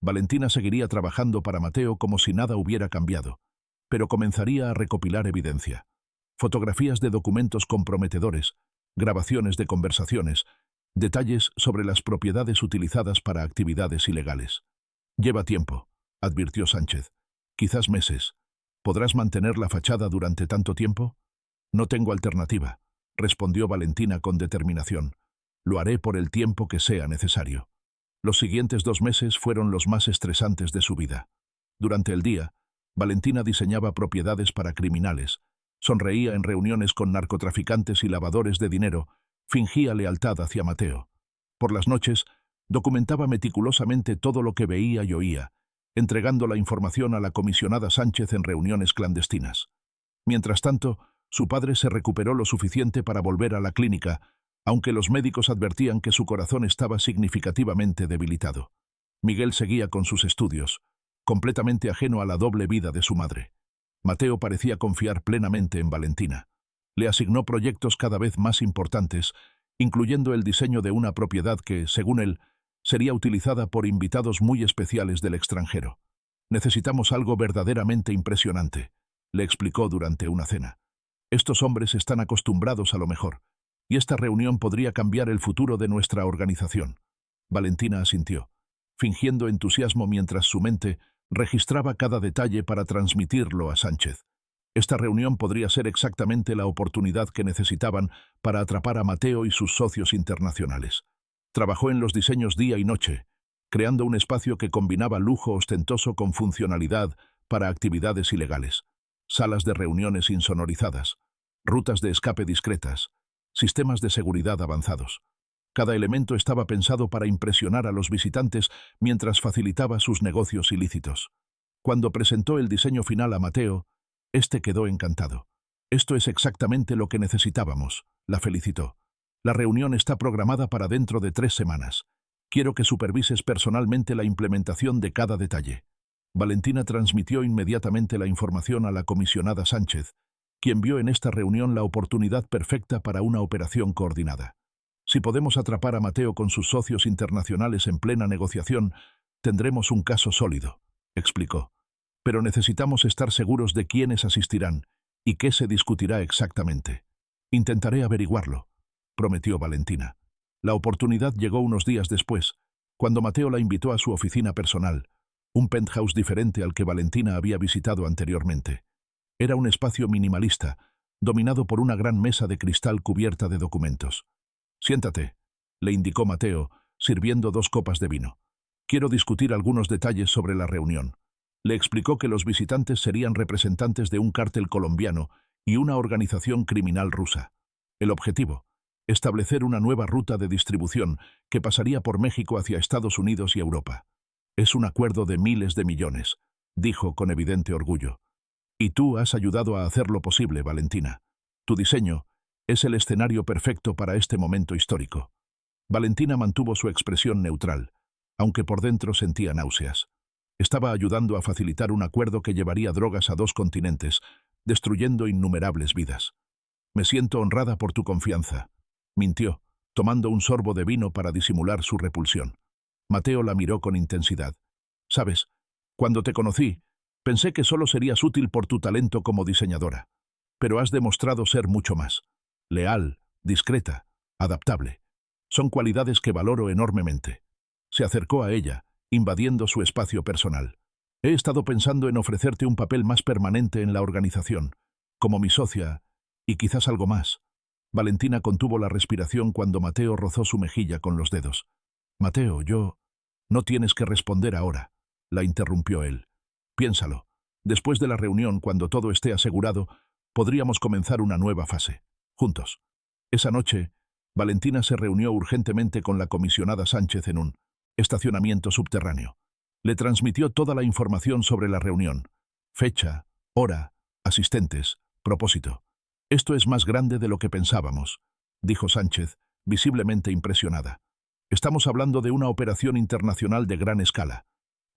Valentina seguiría trabajando para Mateo como si nada hubiera cambiado, pero comenzaría a recopilar evidencia. Fotografías de documentos comprometedores, grabaciones de conversaciones, detalles sobre las propiedades utilizadas para actividades ilegales. «Lleva tiempo», advirtió Sánchez. «Quizás meses. ¿Podrás mantener la fachada durante tanto tiempo?» «No tengo alternativa», respondió Valentina con determinación. «Lo haré por el tiempo que sea necesario». Los siguientes 2 meses fueron los más estresantes de su vida. Durante el día, Valentina diseñaba propiedades para criminales, sonreía en reuniones con narcotraficantes y lavadores de dinero, fingía lealtad hacia Mateo. Por las noches, documentaba meticulosamente todo lo que veía y oía, entregando la información a la comisionada Sánchez en reuniones clandestinas. Mientras tanto, su padre se recuperó lo suficiente para volver a la clínica, aunque los médicos advertían que su corazón estaba significativamente debilitado. Miguel seguía con sus estudios, completamente ajeno a la doble vida de su madre. Mateo parecía confiar plenamente en Valentina. Le asignó proyectos cada vez más importantes, incluyendo el diseño de una propiedad que, según él, sería utilizada por invitados muy especiales del extranjero. «Necesitamos algo verdaderamente impresionante», le explicó durante una cena. «Estos hombres están acostumbrados a lo mejor, y esta reunión podría cambiar el futuro de nuestra organización». Valentina asintió, fingiendo entusiasmo mientras su mente registraba cada detalle para transmitirlo a Sánchez. Esta reunión podría ser exactamente la oportunidad que necesitaban para atrapar a Mateo y sus socios internacionales. Trabajó en los diseños día y noche, creando un espacio que combinaba lujo ostentoso con funcionalidad para actividades ilegales. Salas de reuniones insonorizadas, rutas de escape discretas, sistemas de seguridad avanzados. Cada elemento estaba pensado para impresionar a los visitantes mientras facilitaba sus negocios ilícitos. Cuando presentó el diseño final a Mateo, este quedó encantado. «Esto es exactamente lo que necesitábamos», la felicitó. «La reunión está programada para dentro de 3 semanas. Quiero que supervises personalmente la implementación de cada detalle». Valentina transmitió inmediatamente la información a la comisionada Sánchez, quien vio en esta reunión la oportunidad perfecta para una operación coordinada. «Si podemos atrapar a Mateo con sus socios internacionales en plena negociación, tendremos un caso sólido», explicó. «Pero necesitamos estar seguros de quiénes asistirán ¿Y qué se discutirá exactamente? Intentaré averiguarlo, prometió Valentina. La oportunidad llegó unos días después, cuando Mateo la invitó a su oficina personal, un penthouse diferente al que Valentina había visitado anteriormente. Era un espacio minimalista, dominado por una gran mesa de cristal cubierta de documentos. «Siéntate», le indicó Mateo, sirviendo 2 copas de vino. «Quiero discutir algunos detalles sobre la reunión». Le explicó que los visitantes serían representantes de un cártel colombiano y una organización criminal rusa. El objetivo: establecer una nueva ruta de distribución que pasaría por México hacia Estados Unidos y Europa. «Es un acuerdo de miles de millones», dijo con evidente orgullo. «Y tú has ayudado a hacerlo posible, Valentina. Tu diseño es el escenario perfecto para este momento histórico». Valentina mantuvo su expresión neutral, aunque por dentro sentía náuseas. Estaba ayudando a facilitar un acuerdo que llevaría drogas a 2 continentes, destruyendo innumerables vidas. «Me siento honrada por tu confianza», mintió, tomando un sorbo de vino para disimular su repulsión. Mateo la miró con intensidad. «Sabes, cuando te conocí, pensé que solo serías útil por tu talento como diseñadora. Pero has demostrado ser mucho más. Leal, discreta, adaptable. Son cualidades que valoro enormemente». Se acercó a ella, invadiendo su espacio personal. «He estado pensando en ofrecerte un papel más permanente en la organización, como mi socia, y quizás algo más». Valentina contuvo la respiración cuando Mateo rozó su mejilla con los dedos. «Mateo, yo...» «No tienes que responder ahora», la interrumpió él. «Piénsalo. Después de la reunión, cuando todo esté asegurado, podríamos comenzar una nueva fase, juntos». Esa noche, Valentina se reunió urgentemente con la comisionada Sánchez en un estacionamiento subterráneo. Le transmitió toda la información sobre la reunión: fecha, hora, asistentes, propósito. «Esto es más grande de lo que pensábamos», dijo Sánchez, visiblemente impresionada. «Estamos hablando de una operación internacional de gran escala.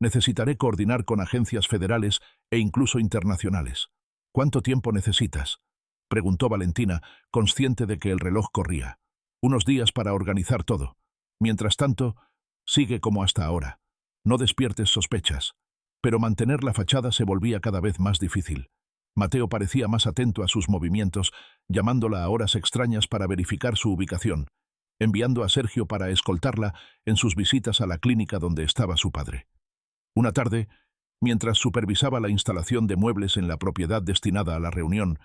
Necesitaré coordinar con agencias federales e incluso internacionales». «¿Cuánto tiempo necesitas?», preguntó Valentina, consciente de que el reloj corría. «Unos días para organizar todo. Mientras tanto, sigue como hasta ahora. No despiertes sospechas». Pero mantener la fachada se volvía cada vez más difícil. Mateo parecía más atento a sus movimientos, llamándola a horas extrañas para verificar su ubicación, enviando a Sergio para escoltarla en sus visitas a la clínica donde estaba su padre. Una tarde, mientras supervisaba la instalación de muebles en la propiedad destinada a la reunión,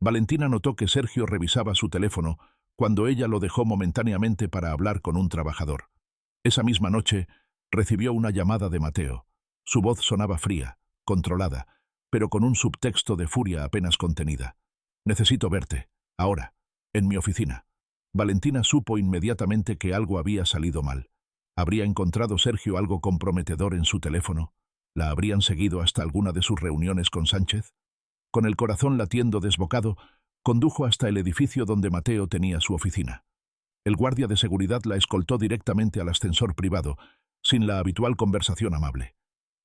Valentina notó que Sergio revisaba su teléfono cuando ella lo dejó momentáneamente para hablar con un trabajador. Esa misma noche, recibió una llamada de Mateo. Su voz sonaba fría, controlada, pero con un subtexto de furia apenas contenida. «Necesito verte, ahora, en mi oficina». Valentina supo inmediatamente que algo había salido mal. ¿Habría encontrado Sergio algo comprometedor en su teléfono? ¿La habrían seguido hasta alguna de sus reuniones con Sánchez? Con el corazón latiendo desbocado, condujo hasta el edificio donde Mateo tenía su oficina. El guardia de seguridad la escoltó directamente al ascensor privado, sin la habitual conversación amable.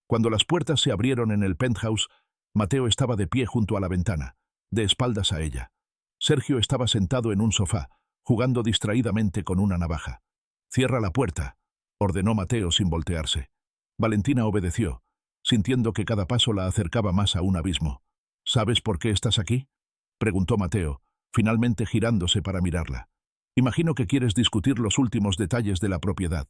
Cuando las puertas se abrieron en el penthouse, Mateo estaba de pie junto a la ventana, de espaldas a ella. Sergio estaba sentado en un sofá, jugando distraídamente con una navaja. «Cierra la puerta», ordenó Mateo sin voltearse. Valentina obedeció, sintiendo que cada paso la acercaba más a un abismo. «¿Sabes por qué estás aquí?», preguntó Mateo, finalmente girándose para mirarla. «Imagino que quieres discutir los últimos detalles de la propiedad»,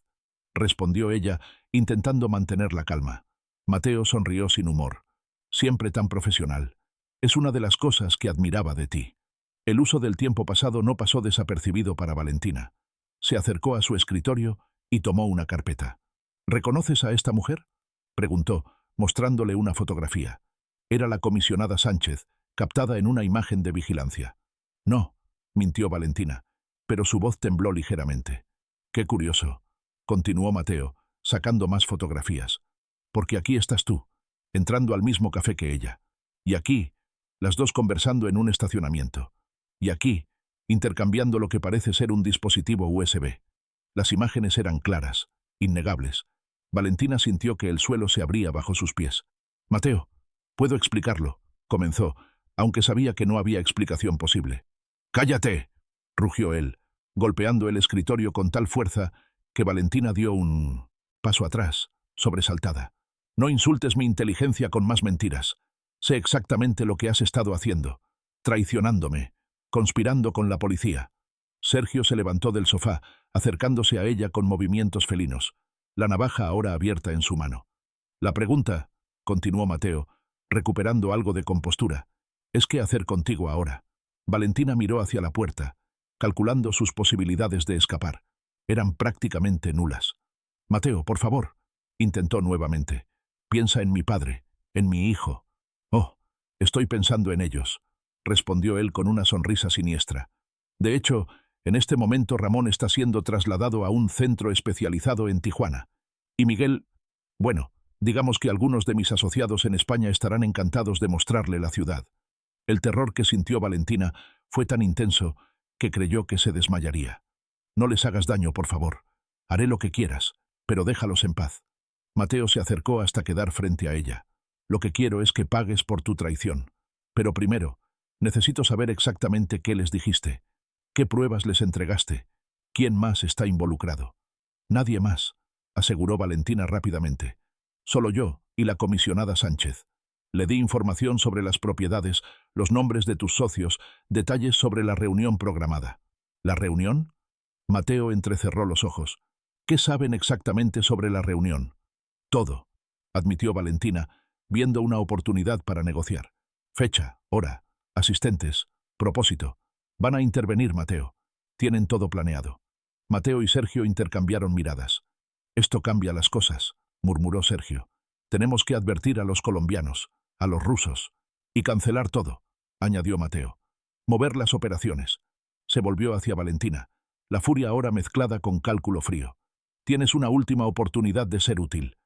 respondió ella, intentando mantener la calma. Mateo sonrió sin humor. «Siempre tan profesional. Es una de las cosas que admiraba de ti». El uso del tiempo pasado no pasó desapercibido para Valentina. Se acercó a su escritorio y tomó una carpeta. «¿Reconoces a esta mujer?», preguntó, mostrándole una fotografía. Era la comisionada Sánchez, captada en una imagen de vigilancia. «No», mintió Valentina, pero su voz tembló ligeramente. «Qué curioso», continuó Mateo, sacando más fotografías. «Porque aquí estás tú, entrando al mismo café que ella. Y aquí, las dos conversando en un estacionamiento. Y aquí, intercambiando lo que parece ser un dispositivo USB. Las imágenes eran claras, innegables. Valentina sintió que el suelo se abría bajo sus pies. «Mateo, puedo explicarlo», comenzó, aunque sabía que no había explicación posible. «¡Cállate!», rugió él, golpeando el escritorio con tal fuerza que Valentina dio un paso atrás, sobresaltada. «No insultes mi inteligencia con más mentiras. Sé exactamente lo que has estado haciendo. traicionándome, conspirando con la policía. Sergio se levantó del sofá, acercándose a ella con movimientos felinos, la navaja ahora abierta en su mano. La pregunta, continuó Mateo, recuperando algo de compostura, es qué hacer contigo ahora. Valentina miró hacia la puerta, calculando sus posibilidades de escapar. Eran prácticamente nulas. Mateo, por favor, intentó nuevamente. Piensa en mi padre, en mi hijo. Oh, estoy pensando en ellos, respondió él con una sonrisa siniestra. De hecho, en este momento Ramón está siendo trasladado a un centro especializado en Tijuana. Y Miguel, bueno, digamos que algunos de mis asociados en España estarán encantados de mostrarle la ciudad. El terror que sintió Valentina fue tan intenso que creyó que se desmayaría. No les hagas daño, por favor. Haré lo que quieras, pero déjalos en paz. Mateo se acercó hasta quedar frente a ella. Lo que quiero es que pagues por tu traición. Pero primero, necesito saber exactamente qué les dijiste. ¿Qué pruebas les entregaste? ¿Quién más está involucrado? Nadie más, aseguró Valentina rápidamente. Solo yo y la comisionada Sánchez. Le di información sobre las propiedades, los nombres de tus socios, detalles sobre la reunión programada. ¿La reunión? Mateo entrecerró los ojos. ¿Qué saben exactamente sobre la reunión? Todo, admitió Valentina, viendo una oportunidad para negociar. Fecha, hora, asistentes, propósito. Van a intervenir, Mateo. Tienen todo planeado. Mateo y Sergio intercambiaron miradas. Esto cambia las cosas, murmuró Sergio. Tenemos que advertir a los colombianos, a los rusos, y cancelar todo, añadió Mateo. Mover las operaciones. Se volvió hacia Valentina, la furia ahora mezclada con cálculo frío. Tienes una última oportunidad de ser útil.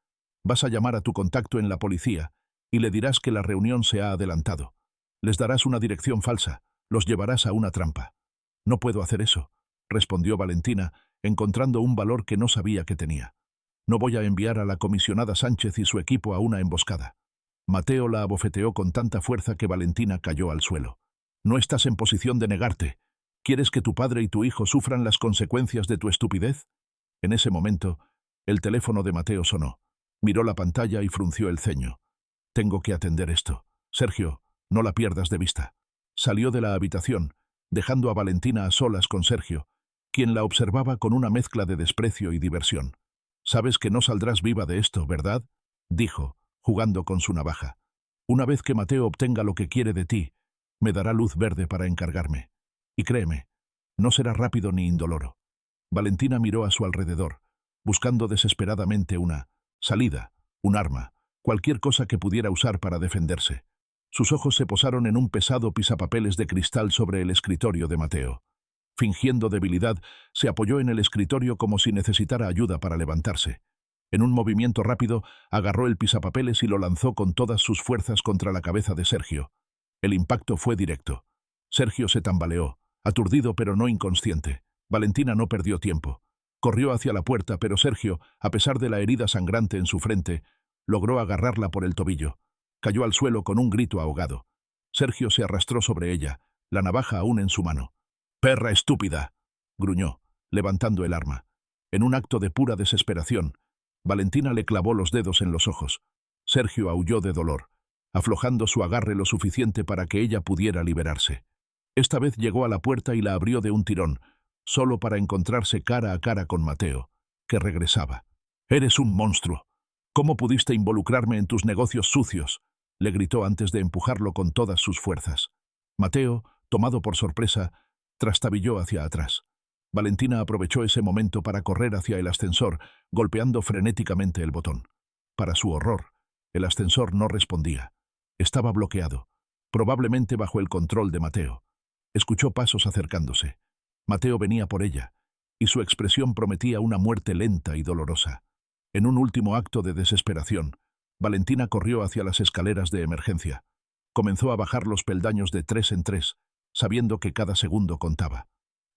Vas a llamar a tu contacto en la policía y le dirás que la reunión se ha adelantado. Les darás una dirección falsa, los llevarás a una trampa. No puedo hacer eso, respondió Valentina, encontrando un valor que no sabía que tenía. No voy a enviar a la comisionada Sánchez y su equipo a una emboscada. Mateo la abofeteó con tanta fuerza que Valentina cayó al suelo. No estás en posición de negarte. ¿Quieres que tu padre y tu hijo sufran las consecuencias de tu estupidez? En ese momento, el teléfono de Mateo sonó. Miró la pantalla y frunció el ceño. Tengo que atender esto. Sergio, no la pierdas de vista. Salió de la habitación, dejando a Valentina a solas con Sergio, quien la observaba con una mezcla de desprecio y diversión. «Sabes que no saldrás viva de esto, ¿verdad?», dijo, jugando con su navaja. «Una vez que Mateo obtenga lo que quiere de ti, me dará luz verde para encargarme. Y créeme, no será rápido ni indoloro». Valentina miró a su alrededor, buscando desesperadamente una salida, un arma, cualquier cosa que pudiera usar para defenderse. Sus ojos se posaron en un pesado pisapapeles de cristal sobre el escritorio de Mateo. Fingiendo debilidad, se apoyó en el escritorio como si necesitara ayuda para levantarse. En un movimiento rápido, agarró el pisapapeles y lo lanzó con todas sus fuerzas contra la cabeza de Sergio. El impacto fue directo. Sergio se tambaleó, aturdido pero no inconsciente. Valentina no perdió tiempo. Corrió hacia la puerta, pero Sergio, a pesar de la herida sangrante en su frente, logró agarrarla por el tobillo. Cayó al suelo con un grito ahogado. Sergio se arrastró sobre ella, la navaja aún en su mano. «¡Perra estúpida!», gruñó, levantando el arma. En un acto de pura desesperación, Valentina le clavó los dedos en los ojos. Sergio aulló de dolor, aflojando su agarre lo suficiente para que ella pudiera liberarse. Esta vez llegó a la puerta y la abrió de un tirón, solo para encontrarse cara a cara con Mateo, que regresaba. «¡Eres un monstruo! ¿Cómo pudiste involucrarme en tus negocios sucios?», le gritó antes de empujarlo con todas sus fuerzas. Mateo, tomado por sorpresa, trastabilló hacia atrás. Valentina aprovechó ese momento para correr hacia el ascensor, golpeando frenéticamente el botón. Para su horror, el ascensor no respondía. Estaba bloqueado, probablemente bajo el control de Mateo. Escuchó pasos acercándose. Mateo venía por ella, y su expresión prometía una muerte lenta y dolorosa. En un último acto de desesperación, Valentina corrió hacia las escaleras de emergencia. Comenzó a bajar los peldaños de 3 en 3, sabiendo que cada segundo contaba.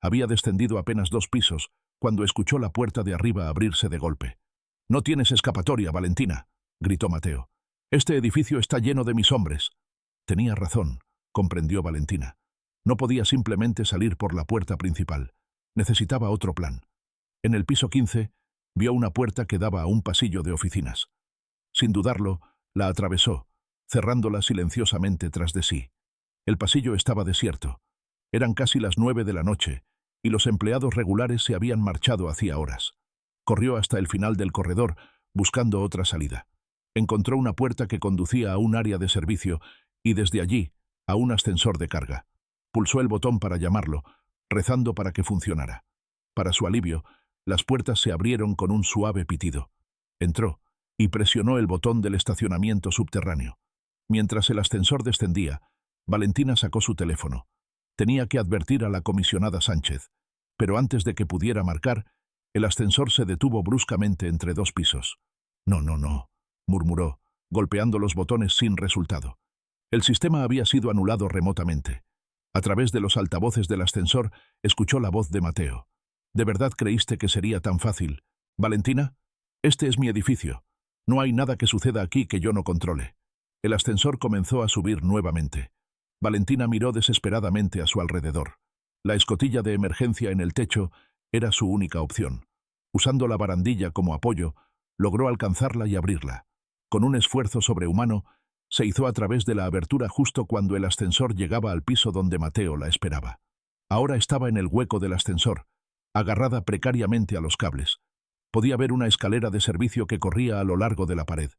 Había descendido apenas 2 pisos cuando escuchó la puerta de arriba abrirse de golpe. «No tienes escapatoria, Valentina», gritó Mateo. «Este edificio está lleno de mis hombres». Tenía razón, comprendió Valentina. No podía simplemente salir por la puerta principal. Necesitaba otro plan. En el piso 15, vio una puerta que daba a un pasillo de oficinas. Sin dudarlo, la atravesó, cerrándola silenciosamente tras de sí. El pasillo estaba desierto. Eran casi las 9 de la noche, y los empleados regulares se habían marchado hacía horas. Corrió hasta el final del corredor, buscando otra salida. Encontró una puerta que conducía a un área de servicio y desde allí a un ascensor de carga. Pulsó el botón para llamarlo, rezando para que funcionara. Para su alivio, las puertas se abrieron con un suave pitido. Entró y presionó el botón del estacionamiento subterráneo. Mientras el ascensor descendía, Valentina sacó su teléfono. Tenía que advertir a la comisionada Sánchez, pero antes de que pudiera marcar, el ascensor se detuvo bruscamente entre 2 pisos. No, murmuró, golpeando los botones sin resultado. El sistema había sido anulado remotamente. A través de los altavoces del ascensor, escuchó la voz de Mateo. ¿De verdad creíste que sería tan fácil? ¿Valentina? Este es mi edificio. No hay nada que suceda aquí que yo no controle. El ascensor comenzó a subir nuevamente. Valentina miró desesperadamente a su alrededor. La escotilla de emergencia en el techo era su única opción. Usando la barandilla como apoyo, logró alcanzarla y abrirla. Con un esfuerzo sobrehumano, se hizo a través de la abertura justo cuando el ascensor llegaba al piso donde Mateo la esperaba. Ahora estaba en el hueco del ascensor, agarrada precariamente a los cables. Podía ver una escalera de servicio que corría a lo largo de la pared.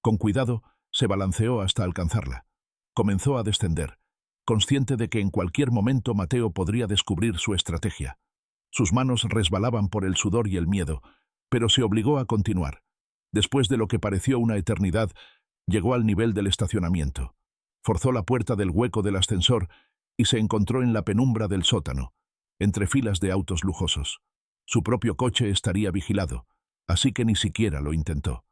Con cuidado, se balanceó hasta alcanzarla. Comenzó a descender, consciente de que en cualquier momento Mateo podría descubrir su estrategia. Sus manos resbalaban por el sudor y el miedo, pero se obligó a continuar. Después de lo que pareció una eternidad, llegó al nivel del estacionamiento. Forzó la puerta del hueco del ascensor y se encontró en la penumbra del sótano, entre filas de autos lujosos. Su propio coche estaría vigilado, así que ni siquiera lo intentó.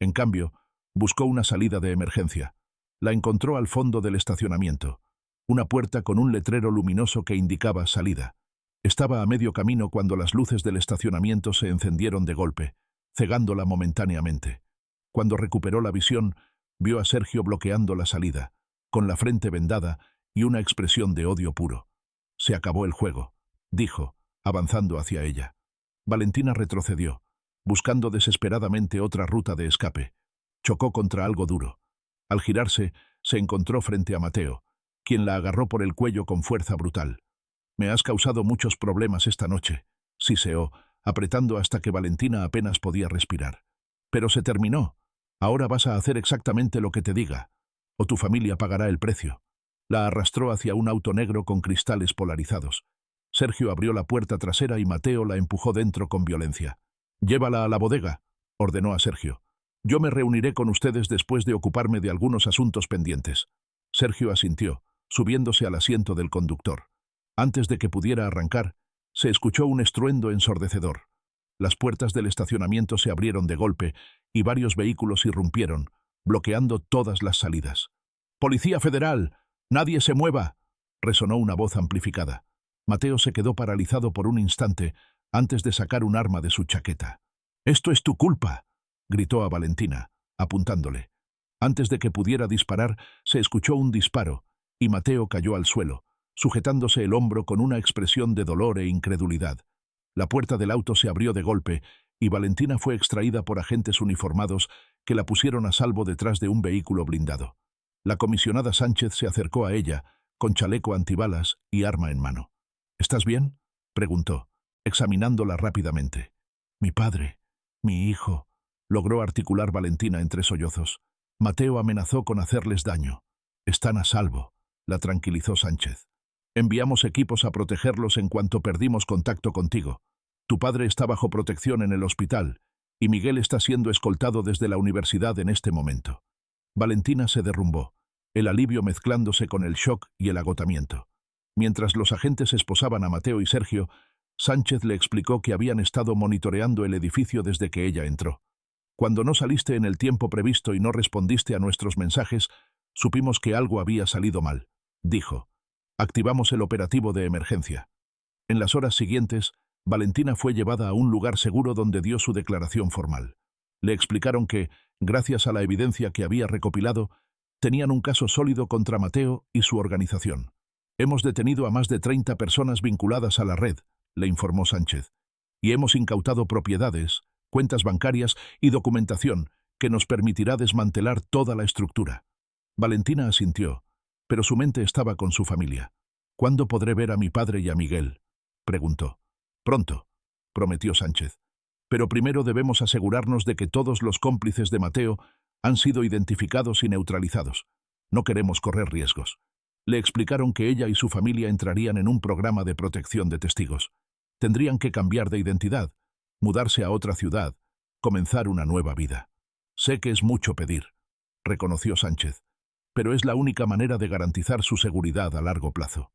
En cambio, buscó una salida de emergencia. La encontró al fondo del estacionamiento, una puerta con un letrero luminoso que indicaba salida. Estaba a medio camino cuando las luces del estacionamiento se encendieron de golpe, cegándola momentáneamente. Cuando recuperó la visión, vio a Sergio bloqueando la salida, con la frente vendada y una expresión de odio puro. «Se acabó el juego», dijo, avanzando hacia ella. Valentina retrocedió, buscando desesperadamente otra ruta de escape. Chocó contra algo duro. Al girarse, se encontró frente a Mateo, quien la agarró por el cuello con fuerza brutal. «Me has causado muchos problemas esta noche», siseó, apretando hasta que Valentina apenas podía respirar. «Pero se terminó. Ahora vas a hacer exactamente lo que te diga, o tu familia pagará el precio». La arrastró hacia un auto negro con cristales polarizados. Sergio abrió la puerta trasera y Mateo la empujó dentro con violencia. «Llévala a la bodega», ordenó a Sergio. «Yo me reuniré con ustedes después de ocuparme de algunos asuntos pendientes». Sergio asintió, subiéndose al asiento del conductor. Antes de que pudiera arrancar, se escuchó un estruendo ensordecedor. Las puertas del estacionamiento se abrieron de golpe y varios vehículos irrumpieron, bloqueando todas las salidas. «¡Policía Federal! ¡Nadie se mueva!», resonó una voz amplificada. Mateo se quedó paralizado por un instante antes de sacar un arma de su chaqueta. «¡Esto es tu culpa!», gritó a Valentina, apuntándole. Antes de que pudiera disparar, se escuchó un disparo, y Mateo cayó al suelo, sujetándose el hombro con una expresión de dolor e incredulidad. La puerta del auto se abrió de golpe, y Valentina fue extraída por agentes uniformados que la pusieron a salvo detrás de un vehículo blindado. La comisionada Sánchez se acercó a ella, con chaleco antibalas y arma en mano. «¿Estás bien?», preguntó, examinándola rápidamente. «Mi padre, mi hijo», logró articular Valentina entre sollozos. «Mateo amenazó con hacerles daño. Están a salvo», la tranquilizó Sánchez. «Enviamos equipos a protegerlos en cuanto perdimos contacto contigo. Tu padre está bajo protección en el hospital y Miguel está siendo escoltado desde la universidad en este momento». Valentina se derrumbó, el alivio mezclándose con el shock y el agotamiento. Mientras los agentes esposaban a Mateo y Sergio, Sánchez le explicó que habían estado monitoreando el edificio desde que ella entró. «Cuando no saliste en el tiempo previsto y no respondiste a nuestros mensajes, supimos que algo había salido mal», dijo. «Activamos el operativo de emergencia». En las horas siguientes, Valentina fue llevada a un lugar seguro donde dio su declaración formal. Le explicaron que, gracias a la evidencia que había recopilado, tenían un caso sólido contra Mateo y su organización. «Hemos detenido a más de 30 personas vinculadas a la red», le informó Sánchez, «y hemos incautado propiedades, cuentas bancarias y documentación que nos permitirá desmantelar toda la estructura». Valentina asintió, pero su mente estaba con su familia. ¿Cuándo podré ver a mi padre y a Miguel?, preguntó. Pronto, prometió Sánchez. Pero primero debemos asegurarnos de que todos los cómplices de Mateo han sido identificados y neutralizados. No queremos correr riesgos. Le explicaron que ella y su familia entrarían en un programa de protección de testigos. Tendrían que cambiar de identidad, mudarse a otra ciudad, comenzar una nueva vida. Sé que es mucho pedir, reconoció Sánchez, pero es la única manera de garantizar su seguridad a largo plazo.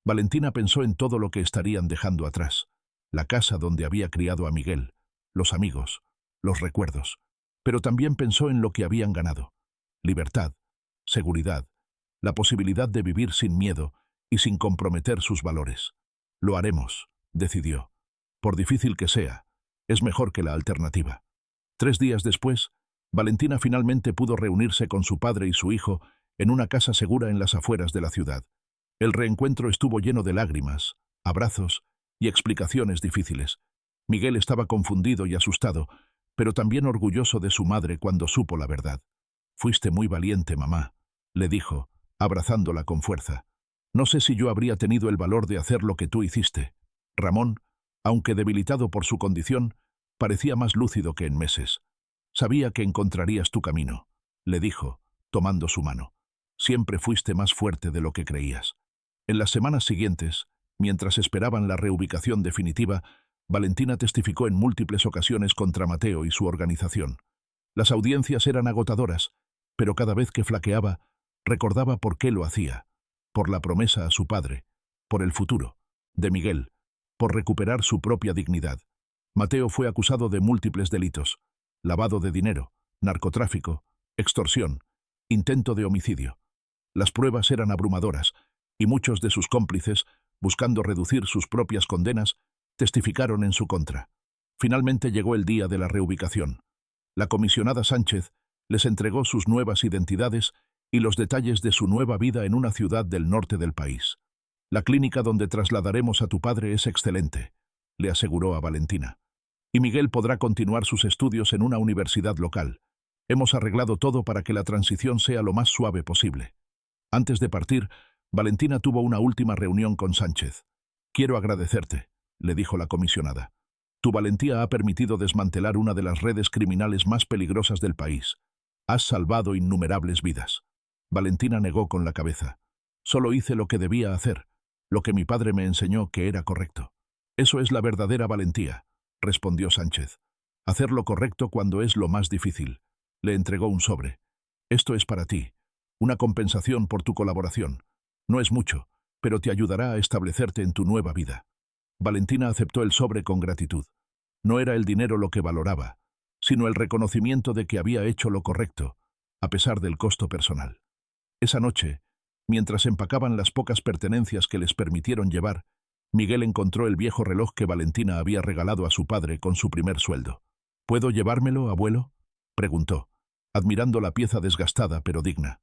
Valentina pensó en todo lo que estarían dejando atrás: la casa donde había criado a Miguel, los amigos, los recuerdos, pero también pensó en lo que habían ganado: libertad, seguridad, la posibilidad de vivir sin miedo y sin comprometer sus valores. Lo haremos, decidió. Por difícil que sea, es mejor que la alternativa. 3 días después, Valentina finalmente pudo reunirse con su padre y su hijo en una casa segura en las afueras de la ciudad. El reencuentro estuvo lleno de lágrimas, abrazos y explicaciones difíciles. Miguel estaba confundido y asustado, pero también orgulloso de su madre cuando supo la verdad. «Fuiste muy valiente, mamá», le dijo, abrazándola con fuerza. «No sé si yo habría tenido el valor de hacer lo que tú hiciste». Ramón, aunque debilitado por su condición, parecía más lúcido que en meses. «Sabía que encontrarías tu camino», le dijo, tomando su mano. «Siempre fuiste más fuerte de lo que creías». En las semanas siguientes, mientras esperaban la reubicación definitiva, Valentina testificó en múltiples ocasiones contra Mateo y su organización. Las audiencias eran agotadoras, pero cada vez que flaqueaba, recordaba por qué lo hacía: por la promesa a su padre, por el futuro de Miguel, por recuperar su propia dignidad. Mateo fue acusado de múltiples delitos: lavado de dinero, narcotráfico, extorsión, intento de homicidio. Las pruebas eran abrumadoras, y muchos de sus cómplices, buscando reducir sus propias condenas, testificaron en su contra. Finalmente llegó el día de la reubicación. La comisionada Sánchez les entregó sus nuevas identidades y los detalles de su nueva vida en una ciudad del norte del país. «La clínica donde trasladaremos a tu padre es excelente», le aseguró a Valentina. «Y Miguel podrá continuar sus estudios en una universidad local. Hemos arreglado todo para que la transición sea lo más suave posible». Antes de partir, Valentina tuvo una última reunión con Sánchez. «Quiero agradecerte», le dijo la comisionada. «Tu valentía ha permitido desmantelar una de las redes criminales más peligrosas del país. Has salvado innumerables vidas». Valentina negó con la cabeza. «Solo hice lo que debía hacer, lo que mi padre me enseñó que era correcto». «Eso es la verdadera valentía», respondió Sánchez. «Hacer lo correcto cuando es lo más difícil». Le entregó un sobre. «Esto es para ti, una compensación por tu colaboración. No es mucho, pero te ayudará a establecerte en tu nueva vida». Valentina aceptó el sobre con gratitud. No era el dinero lo que valoraba, sino el reconocimiento de que había hecho lo correcto, a pesar del costo personal. Esa noche, mientras empacaban las pocas pertenencias que les permitieron llevar, Miguel encontró el viejo reloj que Valentina había regalado a su padre con su primer sueldo. «¿Puedo llevármelo, abuelo?», preguntó, admirando la pieza desgastada pero digna.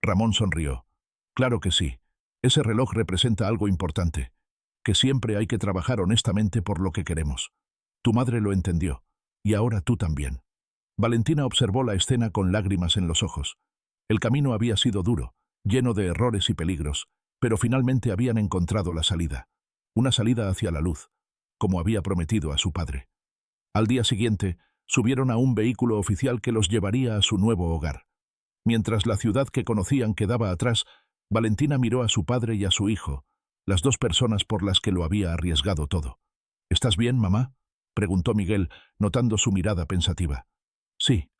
Ramón sonrió. «Claro que sí. Ese reloj representa algo importante, que siempre hay que trabajar honestamente por lo que queremos. Tu madre lo entendió, y ahora tú también». Valentina observó la escena con lágrimas en los ojos. El camino había sido duro, lleno de errores y peligros, pero finalmente habían encontrado la salida. Una salida hacia la luz, como había prometido a su padre. Al día siguiente, subieron a un vehículo oficial que los llevaría a su nuevo hogar. Mientras la ciudad que conocían quedaba atrás, Valentina miró a su padre y a su hijo, las dos personas por las que lo había arriesgado todo. «¿Estás bien, mamá?», preguntó Miguel, notando su mirada pensativa. «Sí»,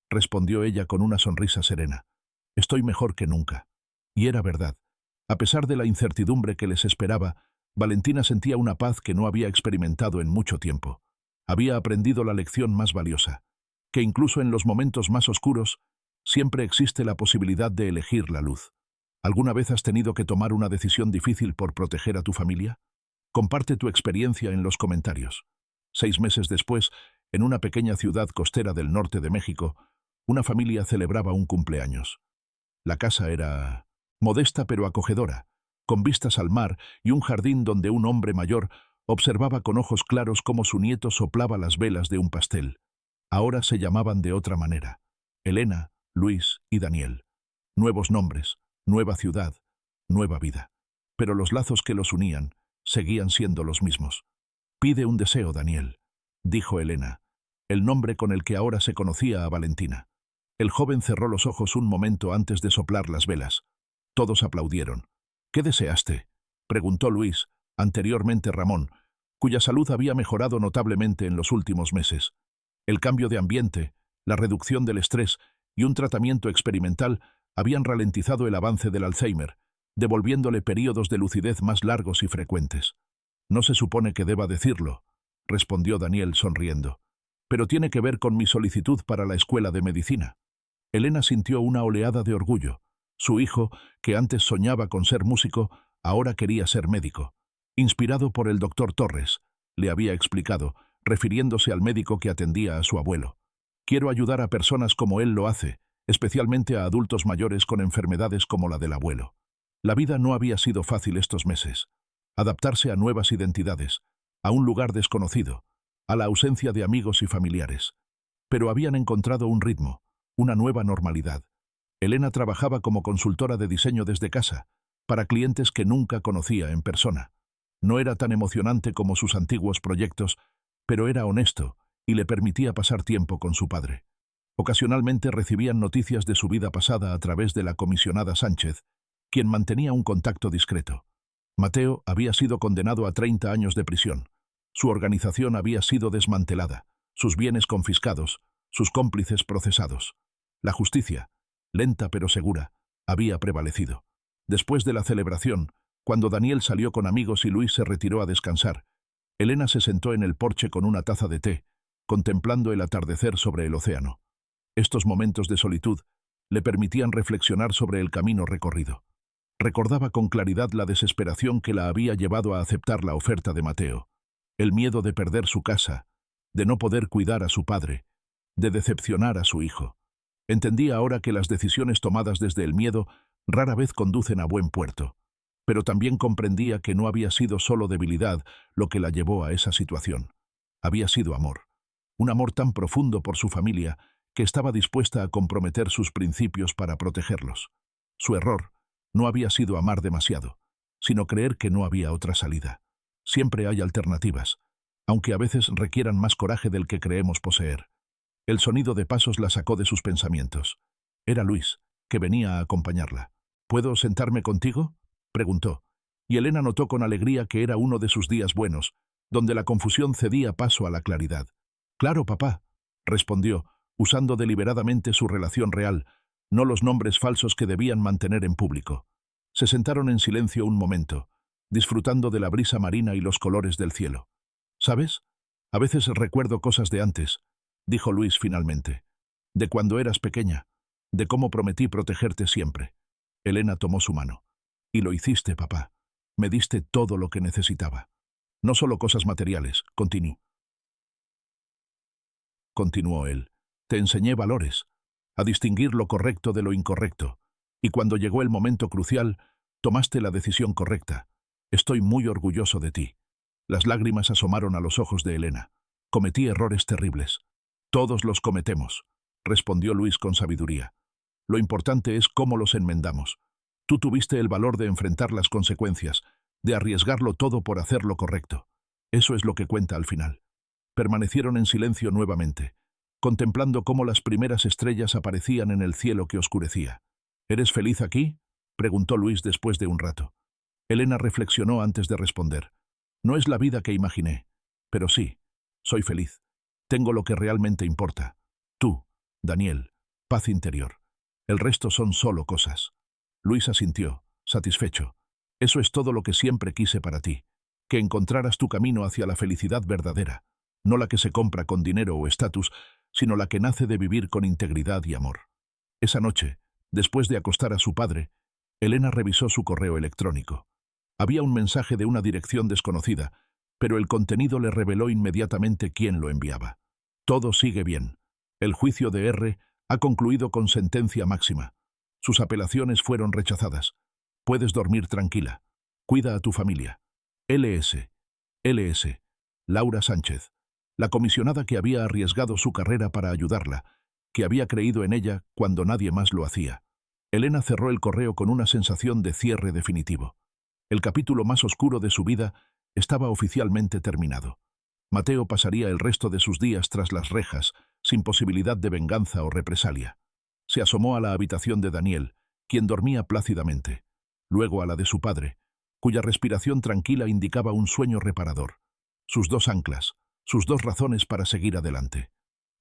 respondió ella con una sonrisa serena. «Estoy mejor que nunca». Y era verdad. A pesar de la incertidumbre que les esperaba, Valentina sentía una paz que no había experimentado en mucho tiempo. Había aprendido la lección más valiosa, que incluso en los momentos más oscuros, siempre existe la posibilidad de elegir la luz. ¿Alguna vez has tenido que tomar una decisión difícil por proteger a tu familia? Comparte tu experiencia en los comentarios. 6 meses después, en una pequeña ciudad costera del norte de México, una familia celebraba un cumpleaños. La casa era modesta pero acogedora, con vistas al mar y un jardín donde un hombre mayor observaba con ojos claros cómo su nieto soplaba las velas de un pastel. Ahora se llamaban de otra manera: Elena, Luis y Daniel. Nuevos nombres, nueva ciudad, nueva vida. Pero los lazos que los unían seguían siendo los mismos. «Pide un deseo, Daniel», dijo Elena, el nombre con el que ahora se conocía a Valentina. El joven cerró los ojos un momento antes de soplar las velas. Todos aplaudieron. «¿Qué deseaste?», preguntó Luis, anteriormente Ramón, cuya salud había mejorado notablemente en los últimos meses. El cambio de ambiente, la reducción del estrés y un tratamiento experimental habían ralentizado el avance del Alzheimer, devolviéndole períodos de lucidez más largos y frecuentes. «No se supone que deba decirlo», respondió Daniel sonriendo, «pero tiene que ver con mi solicitud para la escuela de medicina». Elena sintió una oleada de orgullo. Su hijo, que antes soñaba con ser músico, ahora quería ser médico. Inspirado por el doctor Torres, le había explicado, refiriéndose al médico que atendía a su abuelo. «Quiero ayudar a personas como él lo hace, especialmente a adultos mayores con enfermedades como la del abuelo». La vida no había sido fácil estos meses. Adaptarse a nuevas identidades, a un lugar desconocido, a la ausencia de amigos y familiares. Pero habían encontrado un ritmo, una nueva normalidad. Elena trabajaba como consultora de diseño desde casa, para clientes que nunca conocía en persona. No era tan emocionante como sus antiguos proyectos, pero era honesto y le permitía pasar tiempo con su padre. Ocasionalmente recibían noticias de su vida pasada a través de la comisionada Sánchez, quien mantenía un contacto discreto. Mateo había sido condenado a 30 años de prisión. Su organización había sido desmantelada, sus bienes confiscados, sus cómplices procesados. La justicia, lenta pero segura, había prevalecido. Después de la celebración, cuando Daniel salió con amigos y Luis se retiró a descansar, Elena se sentó en el porche con una taza de té, contemplando el atardecer sobre el océano. Estos momentos de solitud le permitían reflexionar sobre el camino recorrido. Recordaba con claridad la desesperación que la había llevado a aceptar la oferta de Mateo, el miedo de perder su casa, de no poder cuidar a su padre, de decepcionar a su hijo. Entendía ahora que las decisiones tomadas desde el miedo rara vez conducen a buen puerto, pero también comprendía que no había sido solo debilidad lo que la llevó a esa situación. Había sido amor, un amor tan profundo por su familia que estaba dispuesta a comprometer sus principios para protegerlos. Su error no había sido amar demasiado, sino creer que no había otra salida. Siempre hay alternativas, aunque a veces requieran más coraje del que creemos poseer. El sonido de pasos la sacó de sus pensamientos. Era Luis, que venía a acompañarla. «¿Puedo sentarme contigo?», preguntó, y Elena notó con alegría que era uno de sus días buenos, donde la confusión cedía paso a la claridad. «Claro, papá», respondió, usando deliberadamente su relación real, no los nombres falsos que debían mantener en público. Se sentaron en silencio un momento, disfrutando de la brisa marina y los colores del cielo. «¿Sabes? A veces recuerdo cosas de antes», dijo Luis finalmente. «De cuando eras pequeña, de cómo prometí protegerte siempre». Elena tomó su mano. «Y lo hiciste, papá. Me diste todo lo que necesitaba. No solo cosas materiales», continuó él. «Te enseñé valores, a distinguir lo correcto de lo incorrecto, y cuando llegó el momento crucial, tomaste la decisión correcta. Estoy muy orgulloso de ti». Las lágrimas asomaron a los ojos de Elena. «Cometí errores terribles». «Todos los cometemos», respondió Luis con sabiduría. «Lo importante es cómo los enmendamos. Tú tuviste el valor de enfrentar las consecuencias, de arriesgarlo todo por hacer lo correcto. Eso es lo que cuenta al final». Permanecieron en silencio nuevamente, contemplando cómo las primeras estrellas aparecían en el cielo que oscurecía. «¿Eres feliz aquí?», preguntó Luis después de un rato. Elena reflexionó antes de responder. «No es la vida que imaginé, pero sí, soy feliz. Tengo lo que realmente importa. Tú, Daniel, paz interior. El resto son solo cosas». Luis asintió, satisfecho. «Eso es todo lo que siempre quise para ti, que encontraras tu camino hacia la felicidad verdadera, no la que se compra con dinero o estatus, sino la que nace de vivir con integridad y amor». Esa noche, después de acostar a su padre, Elena revisó su correo electrónico. Había un mensaje de una dirección desconocida, pero el contenido le reveló inmediatamente quién lo enviaba. «Todo sigue bien. El juicio de R ha concluido con sentencia máxima. Sus apelaciones fueron rechazadas. Puedes dormir tranquila. Cuida a tu familia. LS. Laura Sánchez». La comisionada que había arriesgado su carrera para ayudarla, que había creído en ella cuando nadie más lo hacía. Elena cerró el correo con una sensación de cierre definitivo. El capítulo más oscuro de su vida estaba oficialmente terminado. Mateo pasaría el resto de sus días tras las rejas, sin posibilidad de venganza o represalia. Se asomó a la habitación de Daniel, quien dormía plácidamente, luego a la de su padre, cuya respiración tranquila indicaba un sueño reparador. Sus dos anclas, sus dos razones para seguir adelante.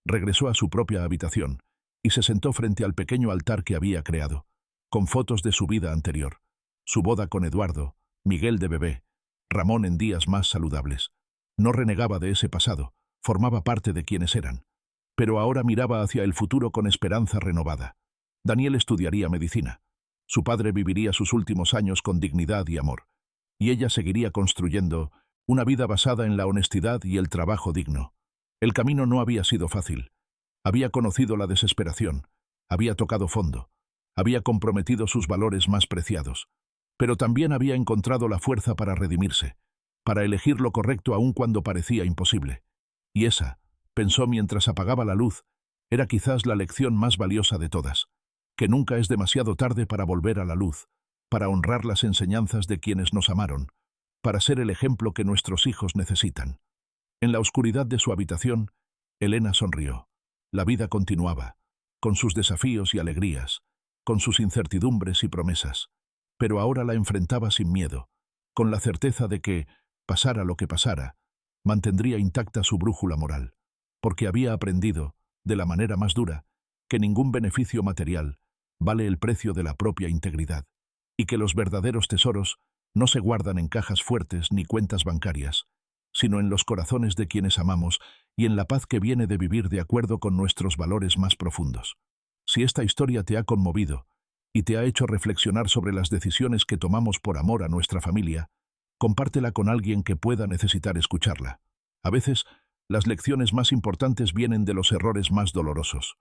Regresó a su propia habitación y se sentó frente al pequeño altar que había creado, con fotos de su vida anterior, su boda con Eduardo, Miguel de bebé, Ramón en días más saludables. No renegaba de ese pasado, formaba parte de quienes eran. Pero ahora miraba hacia el futuro con esperanza renovada. Daniel estudiaría medicina. Su padre viviría sus últimos años con dignidad y amor. Y ella seguiría construyendo una vida basada en la honestidad y el trabajo digno. El camino no había sido fácil. Había conocido la desesperación, había tocado fondo, había comprometido sus valores más preciados. Pero también había encontrado la fuerza para redimirse, para elegir lo correcto aun cuando parecía imposible. Y esa, pensó mientras apagaba la luz, era quizás la lección más valiosa de todas, que nunca es demasiado tarde para volver a la luz, para honrar las enseñanzas de quienes nos amaron, para ser el ejemplo que nuestros hijos necesitan. En la oscuridad de su habitación, Elena sonrió. La vida continuaba, con sus desafíos y alegrías, con sus incertidumbres y promesas, pero ahora la enfrentaba sin miedo, con la certeza de que, pasara lo que pasara, mantendría intacta su brújula moral, porque había aprendido, de la manera más dura, que ningún beneficio material vale el precio de la propia integridad, y que los verdaderos tesoros no se guardan en cajas fuertes ni cuentas bancarias, sino en los corazones de quienes amamos y en la paz que viene de vivir de acuerdo con nuestros valores más profundos. Si esta historia te ha conmovido y te ha hecho reflexionar sobre las decisiones que tomamos por amor a nuestra familia, compártela con alguien que pueda necesitar escucharla. A veces, las lecciones más importantes vienen de los errores más dolorosos.